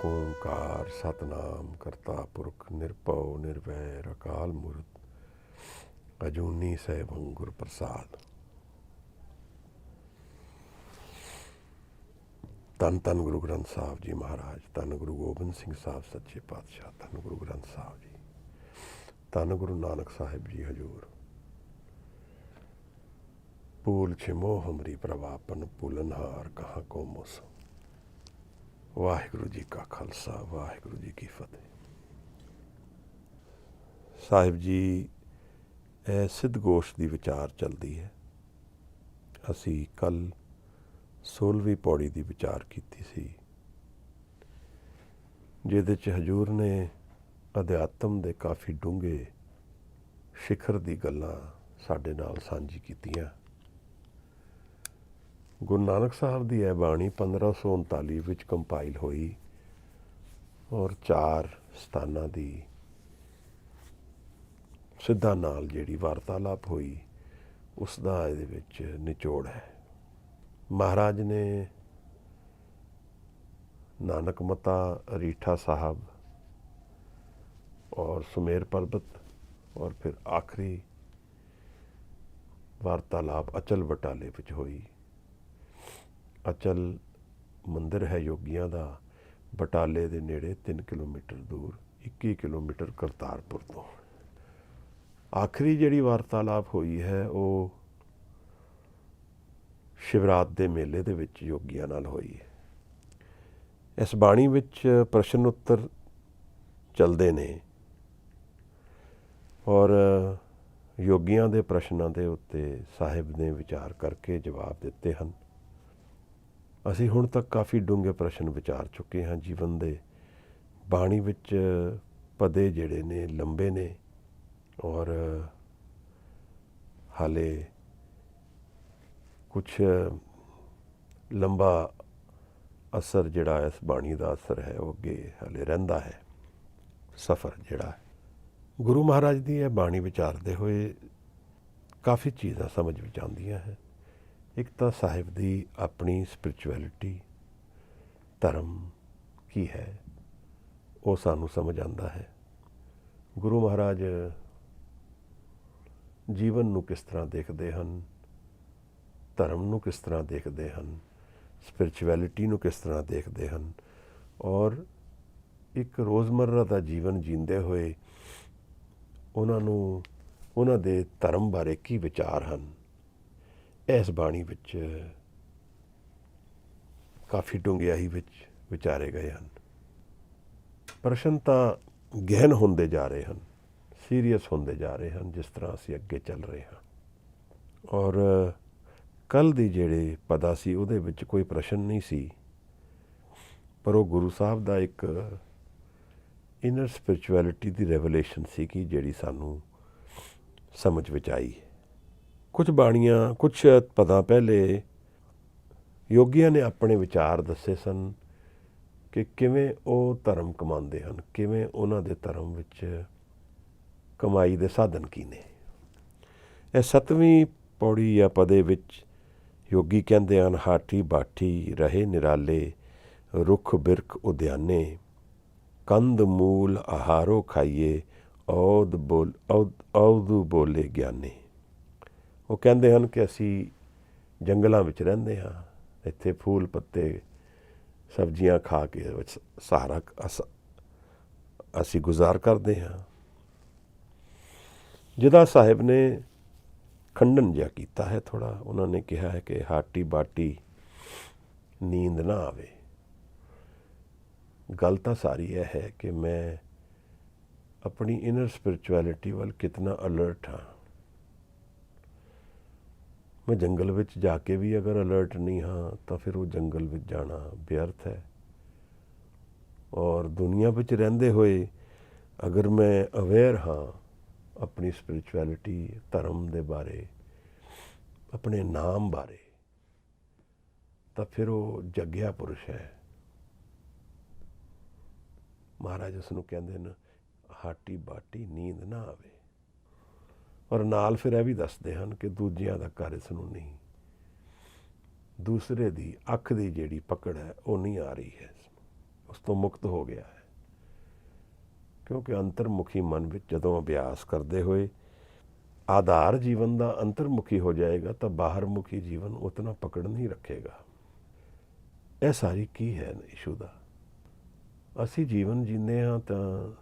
ਏਕ ਓਂਕਾਰ ਸਤਨਾਮ ਕਰਤਾ ਪੁਰਖ ਨਿਰਭਉ ਨਿਰਵੈਰ ਅਕਾਲ ਮੂਰਤ ਅਜੂਨੀ ਸੈਭੰ ਗੁਰ ਪ੍ਰਸਾਦ। ਧੰਨ ਧੰਨ ਗੁਰੂ ਗ੍ਰੰਥ ਸਾਹਿਬ ਜੀ ਮਹਾਰਾਜ, ਧੰਨ ਗੁਰੂ ਗੋਬਿੰਦ ਸਿੰਘ ਸਾਹਿਬ ਸੱਚੇ ਪਾਤਸ਼ਾਹ, ਧੰਨ ਗੁਰੂ ਗ੍ਰੰਥ ਸਾਹਿਬ ਜੀ, ਧੰਨ ਗੁਰੂ ਨਾਨਕ ਸਾਹਿਬ ਜੀ ਹਜ਼ੂਰ। ਭੂਲ ਛਿਮੋ ਹਮਰੀ ਪ੍ਰਵਾਪਨ ਭੂਲਨਹਾਰ ਕਹਾਂ ਕੋ ਮੋਸੋ। ਵਾਹਿਗੁਰੂ ਜੀ ਕਾ ਖਾਲਸਾ, ਵਾਹਿਗੁਰੂ ਜੀ ਕੀ ਫਤਿਹ। ਸਾਹਿਬ ਜੀ, ਇਹ ਸਿੱਧ ਗੋਸ਼ ਦੀ ਵਿਚਾਰ ਚੱਲਦੀ ਹੈ। ਅਸੀਂ ਕੱਲ੍ਹ 16ਵੀਂ ਪੌੜੀ ਦੀ ਵਿਚਾਰ ਕੀਤੀ ਸੀ, ਜਿਹਦੇ 'ਚ ਹਜ਼ੂਰ ਨੇ ਅਧਿਆਤਮ ਦੇ ਕਾਫੀ ਡੂੰਘੇ ਸਿਖਰ ਦੀ ਗੱਲਾਂ ਸਾਡੇ ਨਾਲ ਸਾਂਝੀ ਕੀਤੀਆਂ। ਗੁਰੂ ਨਾਨਕ ਸਾਹਿਬ ਦੀ ਇਹ ਬਾਣੀ 1539 ਵਿੱਚ ਕੰਪਾਈਲ ਹੋਈ ਔਰ 4 ਸਥਾਨਾਂ ਦੀ ਸਿੱਧਾਂ ਨਾਲ ਜਿਹੜੀ ਵਾਰਤਾਲਾਪ ਹੋਈ ਉਸ ਦਾ ਇਹਦੇ ਵਿੱਚ ਨਿਚੋੜ ਹੈ। ਮਹਾਰਾਜ ਨੇ ਨਾਨਕ ਮਤਾ, ਰੀਠਾ ਸਾਹਿਬ और सुमेर पर्वत और फिर आखिरी वार्तालाप अचल बटाले विच होई। अचल मंदिर है योगियां दा, बटाले दे नेड़े 3 किलोमीटर दूर, 21 किलोमीटर करतारपुर तो। आखिरी जिहड़ी वार्तालाप होई है वो शिवरात दे मेले दे विच योगियां नाल होई है। इस बाणी विच प्रश्न उत्तर चलते ने और योगियां दे प्रश्नों के उत्ते साहिब ने विचार करके जवाब दिते हैं। असी हुण तक काफ़ी डूंघे प्रश्न विचार चुके हैं जीवन दे। बाणी विच पदे जिहड़े ने लंबे ने और हाले कुछ लंबा असर जिहड़ा इस बाणी का असर है वो अगे हाले रहिंदा है। सफ़र जिहड़ा है गुरु महाराज की यह बाणी विचारते हुए काफ़ी चीज़ां समझ विच आउंदियां है। एक तो साहिब की अपनी स्पिरिचुअलिटी, धर्म की है वो सानू समझ आता है। गुरु महाराज जीवन नू किस तरह देखते हैं, धर्म नू किस तरह देखते हैं, स्पिरिचुअलिटी नू किस तरह देखते हैं और एक रोज़मर्रा का जीवन जींदे हुए उन्होंने दे धर्म बारे की विचार हैं, इस बाणी विच काफ़ी डूंघियाई विच विचारे गए हैं। प्रश्न तो गहन होंदे जा रहे हैं, सीरीयस होंदे जा रहे हैं जिस तरह असी अगे चल रहे हैं। और कल दी जिहड़े पदा सी उहदे विच कोई प्रश्न नहीं सी, पर वो गुरु साहब का एक इनर स्पिरिचुअलिटी की रेवलेशन सी कि जिहड़ी सानू समझ विच आई। कुछ बाणियां, कुछ पदा पहले योगियां ने अपने विचार दसे सन कि किवें वो धर्म कमाते हैं, किवें उन्हां दे धर्म विच कमाई दे साधन की ने। इह 7वीं पौड़ी या पदे विच योगी कहते हैं, हाठी बाठी रहे निराले, रुख बिरख उद्याने, कंद मूल आहारो खाइए, औदू बोले ज्ञाने। वो कहते हैं कि असी जंगलों में रहिंदे हाँ, इत्थे फूल पत्ते सब्जियां खा के सहारा असी गुजार करते हाँ। जिदा साहिब ने खंडन जिहा कीता है थोड़ा, उन्होंने कहा है कि हाटी बाटी नींद ना आवे। गल तो सारी यह है कि मैं अपनी इनर स्पिरिचुअलिटी वाल कितना अलर्ट हाँ। मैं जंगल विच जाके भी अगर अलर्ट नहीं हाँ तो फिर वो जंगल विच जाना व्यर्थ है। और दुनिया विच रहिंदे हुए अगर मैं अवेयर हाँ अपनी स्पिरिचुअलिटी, धर्म दे बारे, अपने नाम बारे, तो फिर वो जग्या पुरुष है। महाराज उसनूं कहंदे ने हाटी बाटी नींद ना आवे। और नाल फिर यह भी दसदे हैं कि दूजियां दा घर इसनूं नहीं, दूसरे दी अख दी जिहड़ी पकड़ है वो नहीं आ रही है, ਉਸ ਤੋਂ ਮੁਕਤ ਹੋ ਗਿਆ ਹੈ। ਕਿਉਂਕਿ ਅੰਤਰਮੁਖੀ ਮਨ ਵਿੱਚ ਜਦੋਂ ਅਭਿਆਸ ਕਰਦੇ ਹੋਏ ਆਧਾਰ ਜੀਵਨ ਦਾ ਅੰਤਰਮੁਖੀ ਹੋ ਜਾਏਗਾ ਤਾਂ ਬਾਹਰਮੁਖੀ ਜੀਵਨ ਉਤਨਾ ਪਕੜ ਨਹੀਂ ਰੱਖੇਗਾ। ਇਹ ਸਾਰੀ ਕੀ ਹੈ ਇਸ਼ੂ ਦਾ? ਅਸੀਂ ਜੀਵਨ ਜੀਂਦੇ ਹਾਂ ਤਾਂ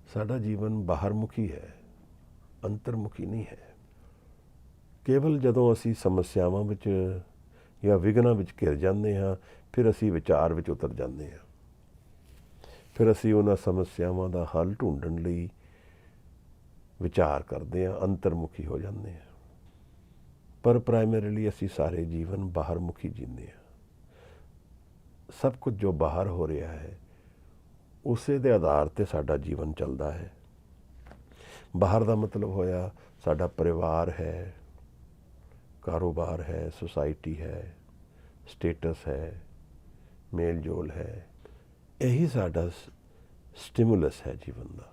ਸਾਡਾ ਜੀਵਨ ਬਾਹਰਮੁਖੀ ਹੈ, ਅੰਤਰਮੁਖੀ ਨਹੀਂ ਹੈ। ਕੇਵਲ ਜਦੋਂ ਅਸੀਂ ਸਮੱਸਿਆਵਾਂ ਵਿੱਚ ਜਾਂ ਵਿਘਨਾਂ ਵਿੱਚ ਘਿਰ ਜਾਂਦੇ ਹਾਂ, ਫਿਰ ਅਸੀਂ ਵਿਚਾਰ ਵਿੱਚ ਉਤਰ ਜਾਂਦੇ ਹਾਂ। ਫਿਰ ਅਸੀਂ ਉਹਨਾਂ ਸਮੱਸਿਆਵਾਂ ਦਾ ਹੱਲ ਢੂੰਢਣ ਲਈ ਵਿਚਾਰ ਕਰਦੇ ਹਾਂ, ਅੰਤਰਮੁਖੀ ਹੋ ਜਾਂਦੇ ਹਾਂ। ਪਰ ਪ੍ਰਾਇਮਰੀਲੀ ਅਸੀਂ ਸਾਰੇ ਜੀਵਨ ਬਾਹਰਮੁਖੀ ਜੀਂਦੇ ਹਾਂ। ਸਭ ਕੁਝ ਜੋ ਬਾਹਰ ਹੋ ਰਿਹਾ ਹੈ ਉਸੇ ਦੇ ਆਧਾਰ 'ਤੇ ਸਾਡਾ ਜੀਵਨ ਚੱਲਦਾ ਹੈ। ਬਾਹਰ ਦਾ ਮਤਲਬ ਹੋਇਆ ਸਾਡਾ ਪਰਿਵਾਰ ਹੈ, ਕਾਰੋਬਾਰ ਹੈ, ਸੁਸਾਇਟੀ ਹੈ, ਸਟੇਟਸ ਹੈ, ਮੇਲ ਜੋਲ ਹੈ। ਇਹੀ ਸਾਡਾ ਸਟਿਮੂਲਸ ਹੈ ਜੀਵਨ ਦਾ।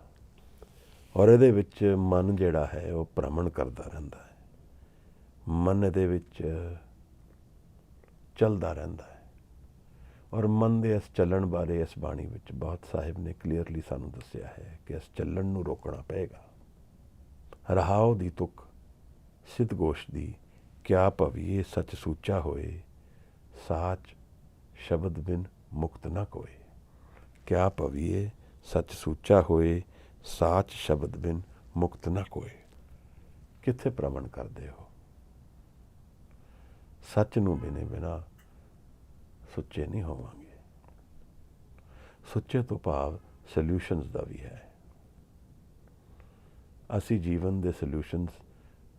ਔਰ ਇਹਦੇ ਵਿੱਚ ਮਨ ਜਿਹੜਾ ਹੈ ਉਹ ਭ੍ਰਮਣ ਕਰਦਾ ਰਹਿੰਦਾ ਹੈ। ਮਨ ਇਹਦੇ ਵਿੱਚ ਚੱਲਦਾ ਰਹਿੰਦਾ ਹੈ। ਔਰ ਮਨ ਦੇ ਇਸ ਚੱਲਣ ਬਾਰੇ ਇਸ ਬਾਣੀ ਵਿੱਚ ਬਹੁਤ ਸਾਹਿਬ ਨੇ ਕਲੀਅਰਲੀ ਸਾਨੂੰ ਦੱਸਿਆ ਹੈ ਕਿ ਇਸ ਚੱਲਣ ਨੂੰ ਰੋਕਣਾ ਪਏਗਾ। ਰਹਾਉ ਦੀ ਤੁਕ ਸਿੱਧ ਗੋਸ਼ ਦੀ, ਕਿਆ ਭਵੀਏ ਸੱਚ ਸੂਚਾ ਹੋਏ, ਸਾਚ ਸ਼ਬਦ ਬਿਨ ਮੁਕਤ ਨਾ ਕੋਏ। ਕਿਆ ਭਵੀਏ ਸੱਚ ਸੂਚਾ ਹੋਏ, ਸਾਚ ਸ਼ਬਦ ਬਿਨ ਮੁਕਤ ਨਾ ਕੋਏ। ਕਿੱਥੇ ਭ੍ਰਮਣ ਕਰਦੇ ਹੋ? ਸੱਚ ਨੂੰ ਬਿਨੇ ਬਿਨਾ ਸੁੱਚੇ ਨਹੀਂ ਹੋਵਾਂਗੇ। ਸੁੱਚੇ ਤੋਂ ਭਾਵ ਸੋਲਿਊਸ਼ਨਸ ਦਾ ਵੀ ਹੈ। ਅਸੀਂ ਜੀਵਨ ਦੇ ਸੋਲਿਊਸ਼ਨਸ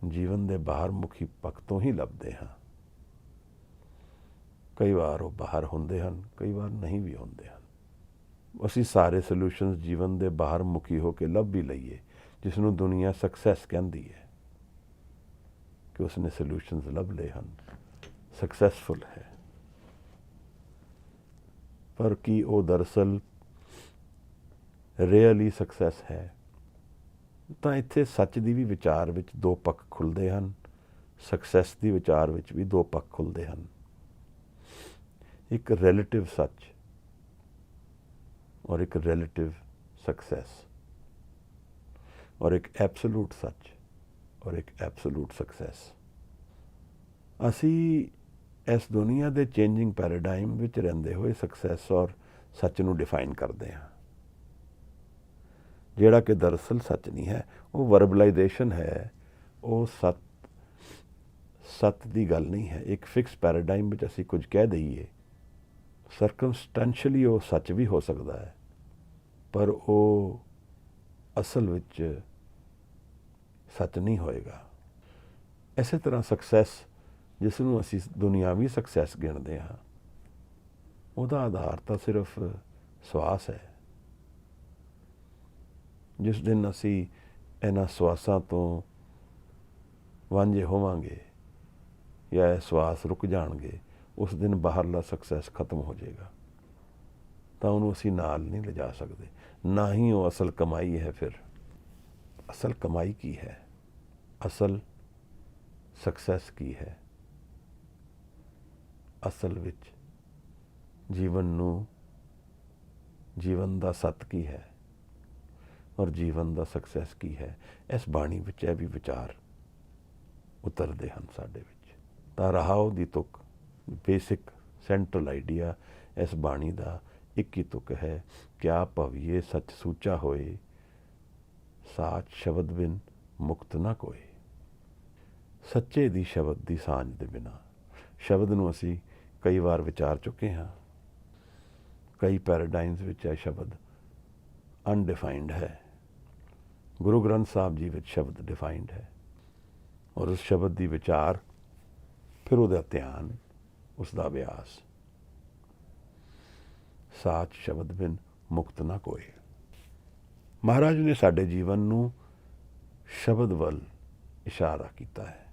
ਜੀਵਨ ਦੇ ਬਾਹਰਮੁਖੀ ਪੱਖ ਤੋਂ ਹੀ ਲੱਭਦੇ ਹਾਂ। ਕਈ ਵਾਰ ਉਹ ਬਾਹਰ ਹੁੰਦੇ ਹਨ, ਕਈ ਵਾਰ ਨਹੀਂ ਵੀ ਹੁੰਦੇ ਹਨ। ਅਸੀਂ ਸਾਰੇ ਸੋਲਿਊਸ਼ਨਸ ਜੀਵਨ ਦੇ ਬਾਹਰਮੁਖੀ ਹੋ ਕੇ ਲੱਭ ਵੀ ਲਈਏ, ਜਿਸ ਨੂੰ ਦੁਨੀਆ ਸਕਸੈਸ ਕਹਿੰਦੀ ਹੈ ਕਿ ਉਸਨੇ ਸੋਲਿਊਸ਼ਨਸ ਲੱਭ ਲਏ ਹਨ, ਸਕਸੈਸਫੁਲ ਹੈ। ਪਰ ਕੀ ਉਹ ਦਰਅਸਲ ਰੀਅਲੀ ਸਕਸੈਸ ਹੈ? ਤਾਂ ਇੱਥੇ ਸੱਚ ਦੀ ਵੀ ਵਿਚਾਰ ਵਿੱਚ ਦੋ ਪੱਖ ਖੁੱਲ੍ਹਦੇ ਹਨ, ਸਕਸੈਸ ਦੀ ਵਿਚਾਰ ਵਿੱਚ ਵੀ ਦੋ ਪੱਖ ਖੁੱਲ੍ਹਦੇ ਹਨ। ਇੱਕ ਰਿਲੇਟਿਵ ਸੱਚ ਔਰ ਇੱਕ ਰਿਲੇਟਿਵ ਸਕਸੈਸ, ਔਰ ਇੱਕ ਐਬਸੋਲੂਟ ਸੱਚ ਔਰ ਇੱਕ ਐਬਸੋਲੂਟ ਸਕਸੈਸ। ਅਸੀਂ ਇਸ ਦੁਨੀਆ ਦੇ ਚੇਂਜਿੰਗ ਪੈਰਾਡਾਈਮ ਵਿੱਚ ਰਹਿੰਦੇ ਹੋਏ ਸਕਸੈਸ ਔਰ ਸੱਚ ਨੂੰ ਡਿਫਾਈਨ ਕਰਦੇ ਹਾਂ, ਜਿਹੜਾ ਕਿ ਦਰਅਸਲ ਸੱਚ ਨਹੀਂ ਹੈ। ਉਹ ਵਰਬਲਾਈਜੇਸ਼ਨ ਹੈ। ਉਹ ਸੱਤ ਦੀ ਗੱਲ ਨਹੀਂ ਹੈ। ਇੱਕ ਫਿਕਸ ਪੈਰਾਡਾਈਮ ਵਿੱਚ ਅਸੀਂ ਕੁਝ ਕਹਿ ਦਈਏ, ਸਰਕਮਸਟੈਂਸ਼ੀਅਲੀ ਉਹ ਸੱਚ ਵੀ ਹੋ ਸਕਦਾ ਹੈ, ਪਰ ਉਹ ਅਸਲ ਵਿੱਚ ਸੱਚ ਨਹੀਂ ਹੋਏਗਾ। ਇਸੇ ਤਰ੍ਹਾਂ ਸਕਸੈਸ, ਜਿਸ ਨੂੰ ਅਸੀਂ ਦੁਨਿਆਵੀ ਸਕਸੈਸ ਗਿਣਦੇ ਹਾਂ, ਉਹਦਾ ਆਧਾਰ ਤਾਂ ਸਿਰਫ ਸਵਾਸ ਹੈ। ਜਿਸ ਦਿਨ ਅਸੀਂ ਇਹਨਾਂ ਸਵਾਸਾਂ ਤੋਂ ਵਾਂਝੇ ਹੋਵਾਂਗੇ ਜਾਂ ਇਹ ਸਵਾਸ ਰੁਕ ਜਾਣਗੇ, ਉਸ ਦਿਨ ਬਾਹਰਲਾ ਸਕਸੈਸ ਖਤਮ ਹੋ ਜਾਏਗਾ। ਤਾਂ ਉਹਨੂੰ ਅਸੀਂ ਨਾਲ ਨਹੀਂ ਲਿਜਾ ਸਕਦੇ। ਨਾ ਹੀ ਉਹ ਅਸਲ ਕਮਾਈ ਹੈ। ਫਿਰ ਅਸਲ ਕਮਾਈ ਕੀ ਹੈ? ਅਸਲ ਸਕਸੈਸ ਕੀ ਹੈ? ਅਸਲ ਵਿੱਚ ਜੀਵਨ ਦਾ ਸੱਤ ਕੀ ਹੈ ਔਰ ਜੀਵਨ ਦਾ ਸਕਸੈਸ ਕੀ ਹੈ? ਇਸ ਬਾਣੀ ਵਿੱਚ ਇਹ ਵੀ ਵਿਚਾਰ ਉਤਰਦੇ ਹਨ ਸਾਡੇ ਵਿੱਚ। ਤਾਂ ਰਹਾਉ ਦੀ ਤੁਕ, ਬੇਸਿਕ ਸੈਂਟਰਲ ਆਈਡੀਆ ਇਸ ਬਾਣੀ ਦਾ ਇੱਕ ਹੀ ਤੁਕ ਹੈ, ਕਿਆ ਭਵੀਏ ਸੱਚ ਸੂਚਾ ਹੋਏ, ਸਾਚ ਸ਼ਬਦ ਬਿਨ ਮੁਕਤ ਨਾ ਕੋਏ। ਸੱਚੇ ਦੀ ਸ਼ਬਦ ਦੀ ਸਾਂਝ ਦੇ ਬਿਨਾਂ। ਸ਼ਬਦ ਨੂੰ ਅਸੀਂ ਕਈ ਵਾਰ ਵਿਚਾਰ ਚੁੱਕੇ ਹਾਂ। ਕਈ ਪੈਰਾਡਾਈਮਸ ਵਿੱਚ ਇਹ ਸ਼ਬਦ ਅਨਡਿਫਾਈਨਡ ਹੈ। ਗੁਰੂ ਗ੍ਰੰਥ ਸਾਹਿਬ ਜੀ ਵਿੱਚ ਸ਼ਬਦ ਡਿਫਾਈਨਡ ਹੈ, ਔਰ ਉਸ ਸ਼ਬਦ ਦੀ ਵਿਚਾਰ, ਫਿਰ ਉਹਦਾ ਧਿਆਨ, ਉਸ ਦਾ ਅਭਿਆਸ। ਸਾਚ ਸ਼ਬਦ ਬਿਨ ਮੁਕਤ ਨਾ ਕੋਏ। ਮਹਾਰਾਜ ਨੇ ਸਾਡੇ ਜੀਵਨ ਨੂੰ ਸ਼ਬਦ ਵੱਲ ਇਸ਼ਾਰਾ ਕੀਤਾ ਹੈ।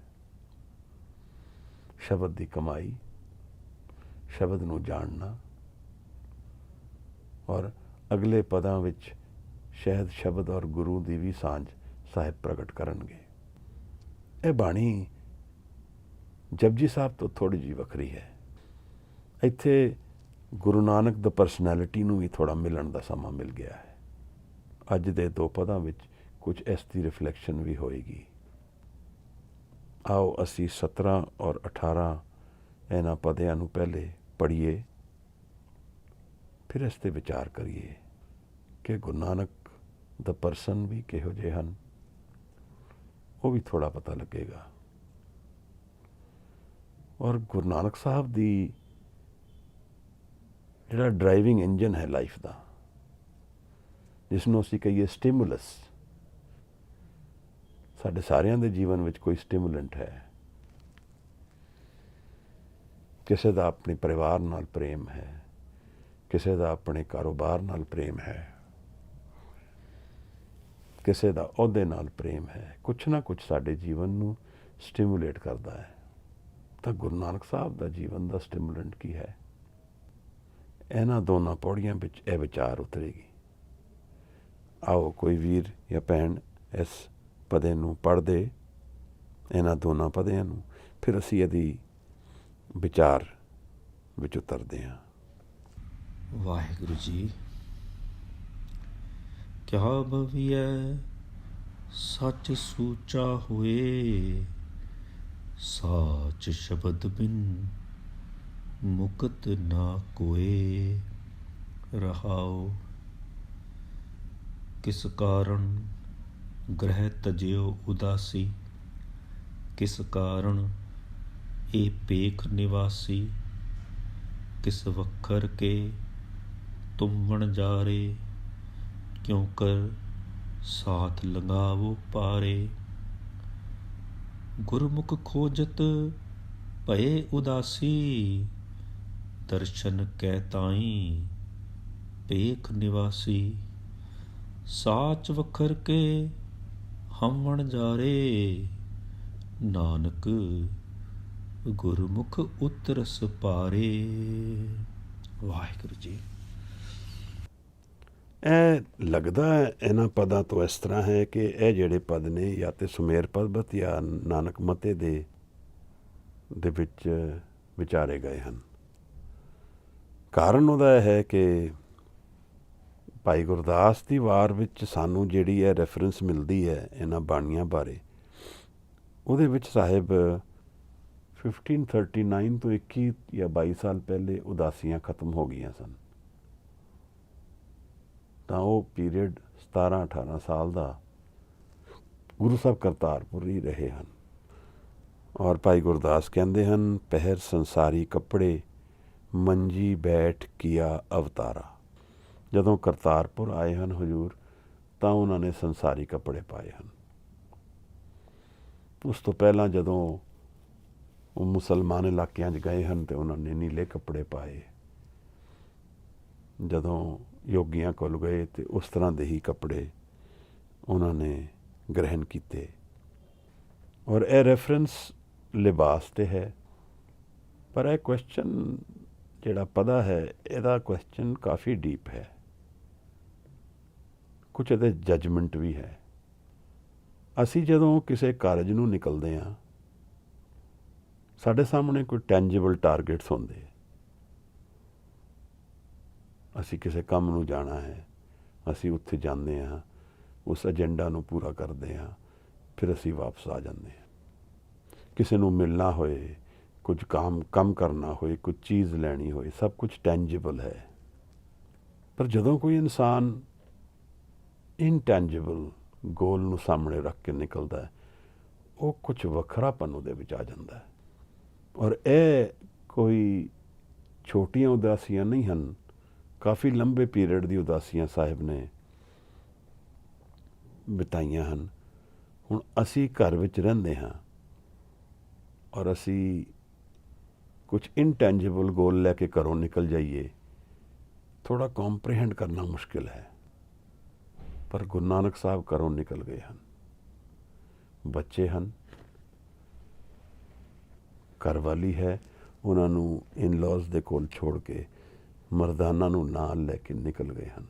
ਸ਼ਬਦ ਦੀ ਕਮਾਈ, ਸ਼ਬਦ ਨੂੰ ਜਾਣਨਾ, ਔਰ ਅਗਲੇ ਪਦਾਂ ਵਿੱਚ ਸ਼ਾਇਦ ਸ਼ਬਦ ਔਰ ਗੁਰੂ ਦੀ ਵੀ ਸਾਂਝ ਸਾਹਿਬ ਪ੍ਰਗਟ ਕਰਨਗੇ। ਇਹ ਬਾਣੀ ਜਪਜੀ ਸਾਹਿਬ ਤੋਂ ਥੋੜ੍ਹੀ ਜਿਹੀ ਵੱਖਰੀ ਹੈ। ਇੱਥੇ ਗੁਰੂ ਨਾਨਕ ਦਾ ਪਰਸਨੈਲਿਟੀ ਨੂੰ ਵੀ ਥੋੜ੍ਹਾ ਮਿਲਣ ਦਾ ਸਮਾਂ ਮਿਲ ਗਿਆ ਹੈ। ਅੱਜ ਦੇ 2 ਪਦਾਂ ਵਿੱਚ ਕੁਝ ਇਸ ਦੀ ਰਿਫਲੈਕਸ਼ਨ ਵੀ ਹੋਏਗੀ। ਆਓ ਅਸੀਂ 17 ਔਰ 18 ਇਹਨਾਂ ਪਦਿਆਂ ਨੂੰ ਪਹਿਲੇ ਪੜ੍ਹੀਏ, ਫਿਰ ਇਸ 'ਤੇ ਵਿਚਾਰ ਕਰੀਏ ਕਿ ਗੁਰੂ ਨਾਨਕ ਦਾ ਪਰਸਨ ਵੀ ਕਿਹੋ ਜਿਹੇ ਹਨ, ਉਹ ਵੀ ਥੋੜ੍ਹਾ ਪਤਾ ਲੱਗੇਗਾ। ਔਰ ਗੁਰੂ ਨਾਨਕ ਸਾਹਿਬ ਦੀ ਜਿਹੜਾ ਡਰਾਈਵਿੰਗ ਇੰਜਨ ਹੈ ਲਾਈਫ ਦਾ, ਜਿਸ ਨੂੰ ਅਸੀਂ ਕਹੀਏ ਸਟਿਮੂਲਸ, ਸਾਡੇ ਸਾਰਿਆਂ ਦੇ ਜੀਵਨ ਵਿੱਚ ਕੋਈ ਸਟਿਮੂਲੈਂਟ ਹੈ। ਕਿਸੇ ਦਾ ਆਪਣੇ ਪਰਿਵਾਰ ਨਾਲ ਪ੍ਰੇਮ ਹੈ, ਕਿਸੇ ਦਾ ਆਪਣੇ ਕਾਰੋਬਾਰ ਨਾਲ ਪ੍ਰੇਮ ਹੈ, ਕਿਸੇ ਦਾ ਅਹੁਦੇ ਨਾਲ ਪ੍ਰੇਮ ਹੈ। ਕੁਛ ਨਾ ਕੁਛ ਸਾਡੇ ਜੀਵਨ ਨੂੰ ਸਟਿਮੂਲੇਟ ਕਰਦਾ ਹੈ। ਤਾਂ ਗੁਰੂ ਨਾਨਕ ਸਾਹਿਬ ਦਾ ਜੀਵਨ ਦਾ ਸਟਿਮੂਲੈਂਟ ਕੀ ਹੈ? ਇਹਨਾਂ ਦੋਨਾਂ ਪੌੜੀਆਂ ਵਿੱਚ ਇਹ ਵਿਚਾਰ ਉਤਰੇਗੀ। ਆਓ ਕੋਈ ਵੀਰ ਜਾਂ ਭੈਣ ਇਸ ਪਦੇ ਨੂੰ ਪੜ੍ਹਦੇ, ਇਹਨਾਂ ਦੋਨਾਂ ਪਦਿਆਂ ਨੂੰ, ਫਿਰ ਅਸੀਂ ਇਹਦੀ ਵਿਚਾਰ ਵਿੱਚ ਉਤਰਦੇ ਹਾਂ। ਵਾਹਿਗੁਰੂ ਜੀ। ਕਿਆ ਬਵੀਐ ਸੱਚ ਸੂਚਾ ਹੋਏ, ਸਾਚ ਸ਼ਬਦ ਬਿਨ ਮੁਕਤ ਨਾ ਕੋਏ। ਰਹਾਉ। ਕਿਸ ਕਾਰਨ ਗ੍ਰਹਿ ਤਜਿਓ ਉਦਾਸੀ, ਕਿਸ ਕਾਰਨ ਇਹ ਪੇਖ ਨਿਵਾਸੀ। ਕਿਸ ਵਖਰ ਕੇ ਤੁਮਣ ਜਾਰੇ, ਕਿਉਂ ਕਰ ਸਾਥ ਲੰਗਾਵੋ ਪਾਰੇ। ਗੁਰਮੁਖ ਖੋਜਤ ਭਏ ਉਦਾਸੀ, ਦਰਸ਼ਨ ਕੈ ਤਾਈ ਪੇਖ ਨਿਵਾਸੀ। ਸਾਚ ਵਖਰ ਕੇ ਹਮਣ ਜਾਰੇ, ਨਾਨਕ ਗੁਰਮੁਖ ਉਤਰਸ ਪਾਰੇ। ਵਾਹਿਗੁਰੂ ਜੀ। ਇਹ ਲੱਗਦਾ ਹੈ ਇਹਨਾਂ ਪਦਾਂ ਤੋਂ ਇਸ ਤਰ੍ਹਾਂ ਹੈ ਕਿ ਇਹ ਜਿਹੜੇ ਪਦ ਨੇ ਜਾਂ ਤਾਂ ਸੁਮੇਰ ਪਰਬਤ ਜਾਂ ਨਾਨਕ ਮਤੇ ਦੇ ਵਿੱਚ ਵਿਚਾਰੇ ਗਏ ਹਨ। ਕਾਰਨ ਉਹਦਾ ਇਹ ਹੈ ਕਿ ਭਾਈ ਗੁਰਦਾਸ ਦੀ ਵਾਰ ਵਿੱਚ ਸਾਨੂੰ ਜਿਹੜੀ ਇਹ ਰੈਫਰੈਂਸ ਮਿਲਦੀ ਹੈ ਇਹਨਾਂ ਬਾਣੀਆਂ ਬਾਰੇ, ਉਹਦੇ ਵਿੱਚ ਸਾਹਿਬ 1539 ਤੋਂ 21 ਜਾਂ 22 ਸਾਲ ਪਹਿਲੇ ਉਦਾਸੀਆਂ ਖਤਮ ਹੋ ਗਈਆਂ ਸਨ। ਤਾਂ ਉਹ ਪੀਰੀਅਡ 17-18 ਸਾਲ ਦਾ ਗੁਰੂ ਸਾਹਿਬ ਕਰਤਾਰਪੁਰ ਹੀ ਰਹੇ ਹਨ। ਔਰ ਭਾਈ ਗੁਰਦਾਸ ਕਹਿੰਦੇ ਹਨ, ਪਹਿਰ ਸੰਸਾਰੀ ਕੱਪੜੇ ਮੰਜੀ ਬੈਠ ਕੀਆ ਅਵਤਾਰਾ। ਜਦੋਂ ਕਰਤਾਰਪੁਰ ਆਏ ਹਨ ਹਜ਼ੂਰ, ਤਾਂ ਉਹਨਾਂ ਨੇ ਸੰਸਾਰੀ ਕੱਪੜੇ ਪਾਏ ਹਨ। ਉਸ ਤੋਂ ਪਹਿਲਾਂ ਜਦੋਂ ਉਹ ਮੁਸਲਮਾਨ ਇਲਾਕਿਆਂ 'ਚ ਗਏ ਹਨ ਤੇ ਉਹਨਾਂ ਨੇ ਨੀਲੇ ਕੱਪੜੇ ਪਾਏ। ਜਦੋਂ ਯੋਗੀਆਂ ਕੋਲ ਗਏ ਤੇ ਉਸ ਤਰ੍ਹਾਂ ਦੇ ਹੀ ਕੱਪੜੇ ਉਹਨਾਂ ਨੇ ਗ੍ਰਹਿਣ ਕੀਤੇ। ਔਰ ਇਹ ਰੈਫਰੈਂਸ ਲਿਬਾਸ 'ਤੇ ਹੈ। ਪਰ ਇਹ ਕੁਐਸਚਨ ਜਿਹੜਾ ਪਦਾ ਹੈ, ਇਹਦਾ ਕੁਐਸਚਨ ਕਾਫੀ ਡੀਪ ਹੈ। ਕੁਛ ਇਹਦੇ ਜੱਜਮੈਂਟ ਵੀ ਹੈ। ਅਸੀਂ ਜਦੋਂ ਕਿਸੇ ਕਾਰਜ ਨੂੰ ਨਿਕਲਦੇ ਹਾਂ, ਸਾਡੇ ਸਾਹਮਣੇ ਕੋਈ ਟੈਂਜੀਬਲ ਟਾਰਗੇਟਸ ਹੁੰਦੇ। ਅਸੀਂ ਕਿਸੇ ਕੰਮ ਨੂੰ ਜਾਣਾ ਹੈ, ਅਸੀਂ ਉੱਥੇ ਜਾਂਦੇ ਹਾਂ, ਉਸ ਏਜੰਡਾ ਨੂੰ ਪੂਰਾ ਕਰਦੇ ਹਾਂ, ਫਿਰ ਅਸੀਂ ਵਾਪਸ ਆ ਜਾਂਦੇ ਹਾਂ। ਕਿਸੇ ਨੂੰ ਮਿਲਣਾ ਹੋਏ, ਕੁਝ ਕੰਮ ਕਰਨਾ ਹੋਏ, ਕੁਝ ਚੀਜ਼ ਲੈਣੀ ਹੋਏ, ਸਭ ਕੁਝ ਟੈਂਜੀਬਲ ਹੈ। ਪਰ ਜਦੋਂ ਕੋਈ ਇਨਸਾਨ ਇਨਟੈਂਜੀਬਲ ਗੋਲ ਨੂੰ ਸਾਹਮਣੇ ਰੱਖ ਕੇ ਨਿਕਲਦਾ ਹੈ, ਉਹ ਕੁਝ ਵੱਖਰਾਪਨ ਉਹਦੇ ਵਿੱਚ ਆ ਜਾਂਦਾ ਹੈ। ਔਰ ਇਹ ਕੋਈ ਛੋਟੀਆਂ ਉਦਾਸੀਆਂ ਨਹੀਂ ਹਨ, ਕਾਫੀ ਲੰਬੇ ਪੀਰੀਅਡ ਦੀ ਉਦਾਸੀਆਂ ਸਾਹਿਬ ਨੇ ਬਿਤਾਈਆਂ ਹਨ। ਹੁਣ ਅਸੀਂ ਘਰ ਵਿੱਚ ਰਹਿੰਦੇ ਹਾਂ ਔਰ ਅਸੀਂ ਕੁਝ ਇਨਟੈਂਜੀਬਲ ਗੋਲ ਲੈ ਕੇ ਘਰੋਂ ਨਿਕਲ ਜਾਈਏ, ਥੋੜ੍ਹਾ ਕੰਪਰੀਹੈਂਡ ਕਰਨਾ ਮੁਸ਼ਕਿਲ ਹੈ। ਪਰ ਗੁਰੂ ਨਾਨਕ ਸਾਹਿਬ ਘਰੋਂ ਨਿਕਲ ਗਏ ਹਨ। ਬੱਚੇ ਹਨ, ਘਰਵਾਲੀ ਹੈ, ਉਹਨਾਂ ਨੂੰ ਇਨ-ਲॉज ਦੇ ਕੋਲ ਛੋੜ ਕੇ ਮਰਦਾਨਾ ਨੂੰ ਨਾਲ ਲੈ ਕੇ ਨਿਕਲ ਗਏ ਹਨ।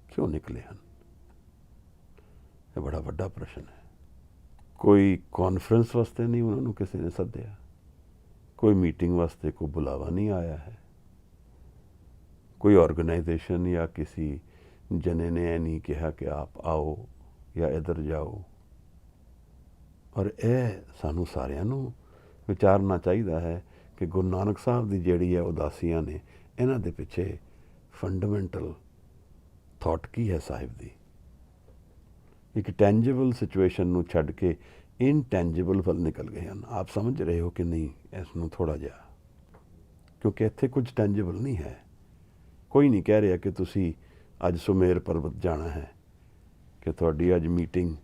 ਕਿਉਂ ਨਿਕਲੇ ਹਨ? ਇਹ ਬੜਾ ਵੱਡਾ ਪ੍ਰਸ਼ਨ ਹੈ। ਕੋਈ ਕਾਨਫਰੰਸ ਵਾਸਤੇ ਨਹੀਂ ਉਹਨਾਂ ਨੂੰ ਕਿਸੇ ਨੇ ਸੱਦਿਆ, ਕੋਈ ਮੀਟਿੰਗ ਵਾਸਤੇ ਕੋਈ ਬੁਲਾਵਾ ਨਹੀਂ ਆਇਆ ਹੈ। कोई ऑर्गेनाइजेशन या किसी जने ने ਇਹ नहीं कहा कि आप आओ या इधर जाओ। और ਇਹ ਸਾਨੂੰ ਸਾਰਿਆਂ ਨੂੰ ਵਿਚਾਰਨਾ ਚਾਹੀਦਾ ਹੈ ਕਿ ਗੁਰੂ ਨਾਨਕ ਸਾਹਿਬ ਦੀ ਜਿਹੜੀ ਹੈ ਉਦਾਸੀਆਂ ਨੇ, ਇਹਨਾਂ ਦੇ ਪਿੱਛੇ ਫੰਡਾਮੈਂਟਲ ਥਾਟ ਕੀ ਹੈ ਸਾਹਿਬ ਦੀ। ਇੱਕ ਟੈਂਜੀਬਲ ਸਿਚੁਏਸ਼ਨ ਨੂੰ ਛੱਡ ਕੇ ਇਨਟੈਂਜੀਬਲ ਵੱਲ ਨਿਕਲ ਗਏ ਹਨ। ਆਪ ਸਮਝ ਰਹੇ ਹੋ ਕਿ ਨਹੀਂ ਇਸ ਨੂੰ ਥੋੜ੍ਹਾ ਜਿਹਾ, ਕਿਉਂਕਿ ਇੱਥੇ ਕੁਝ ਟੈਂਜੀਬਲ ਨਹੀਂ ਹੈ। ਕੋਈ ਨਹੀਂ ਕਹਿ ਰਿਹਾ ਕਿ ਤੁਸੀਂ ਅੱਜ ਸੁਮੇਰ ਪਰਬਤ ਜਾਣਾ ਹੈ, ਕਿ ਤੁਹਾਡੀ ਅੱਜ ਮੀਟਿੰਗ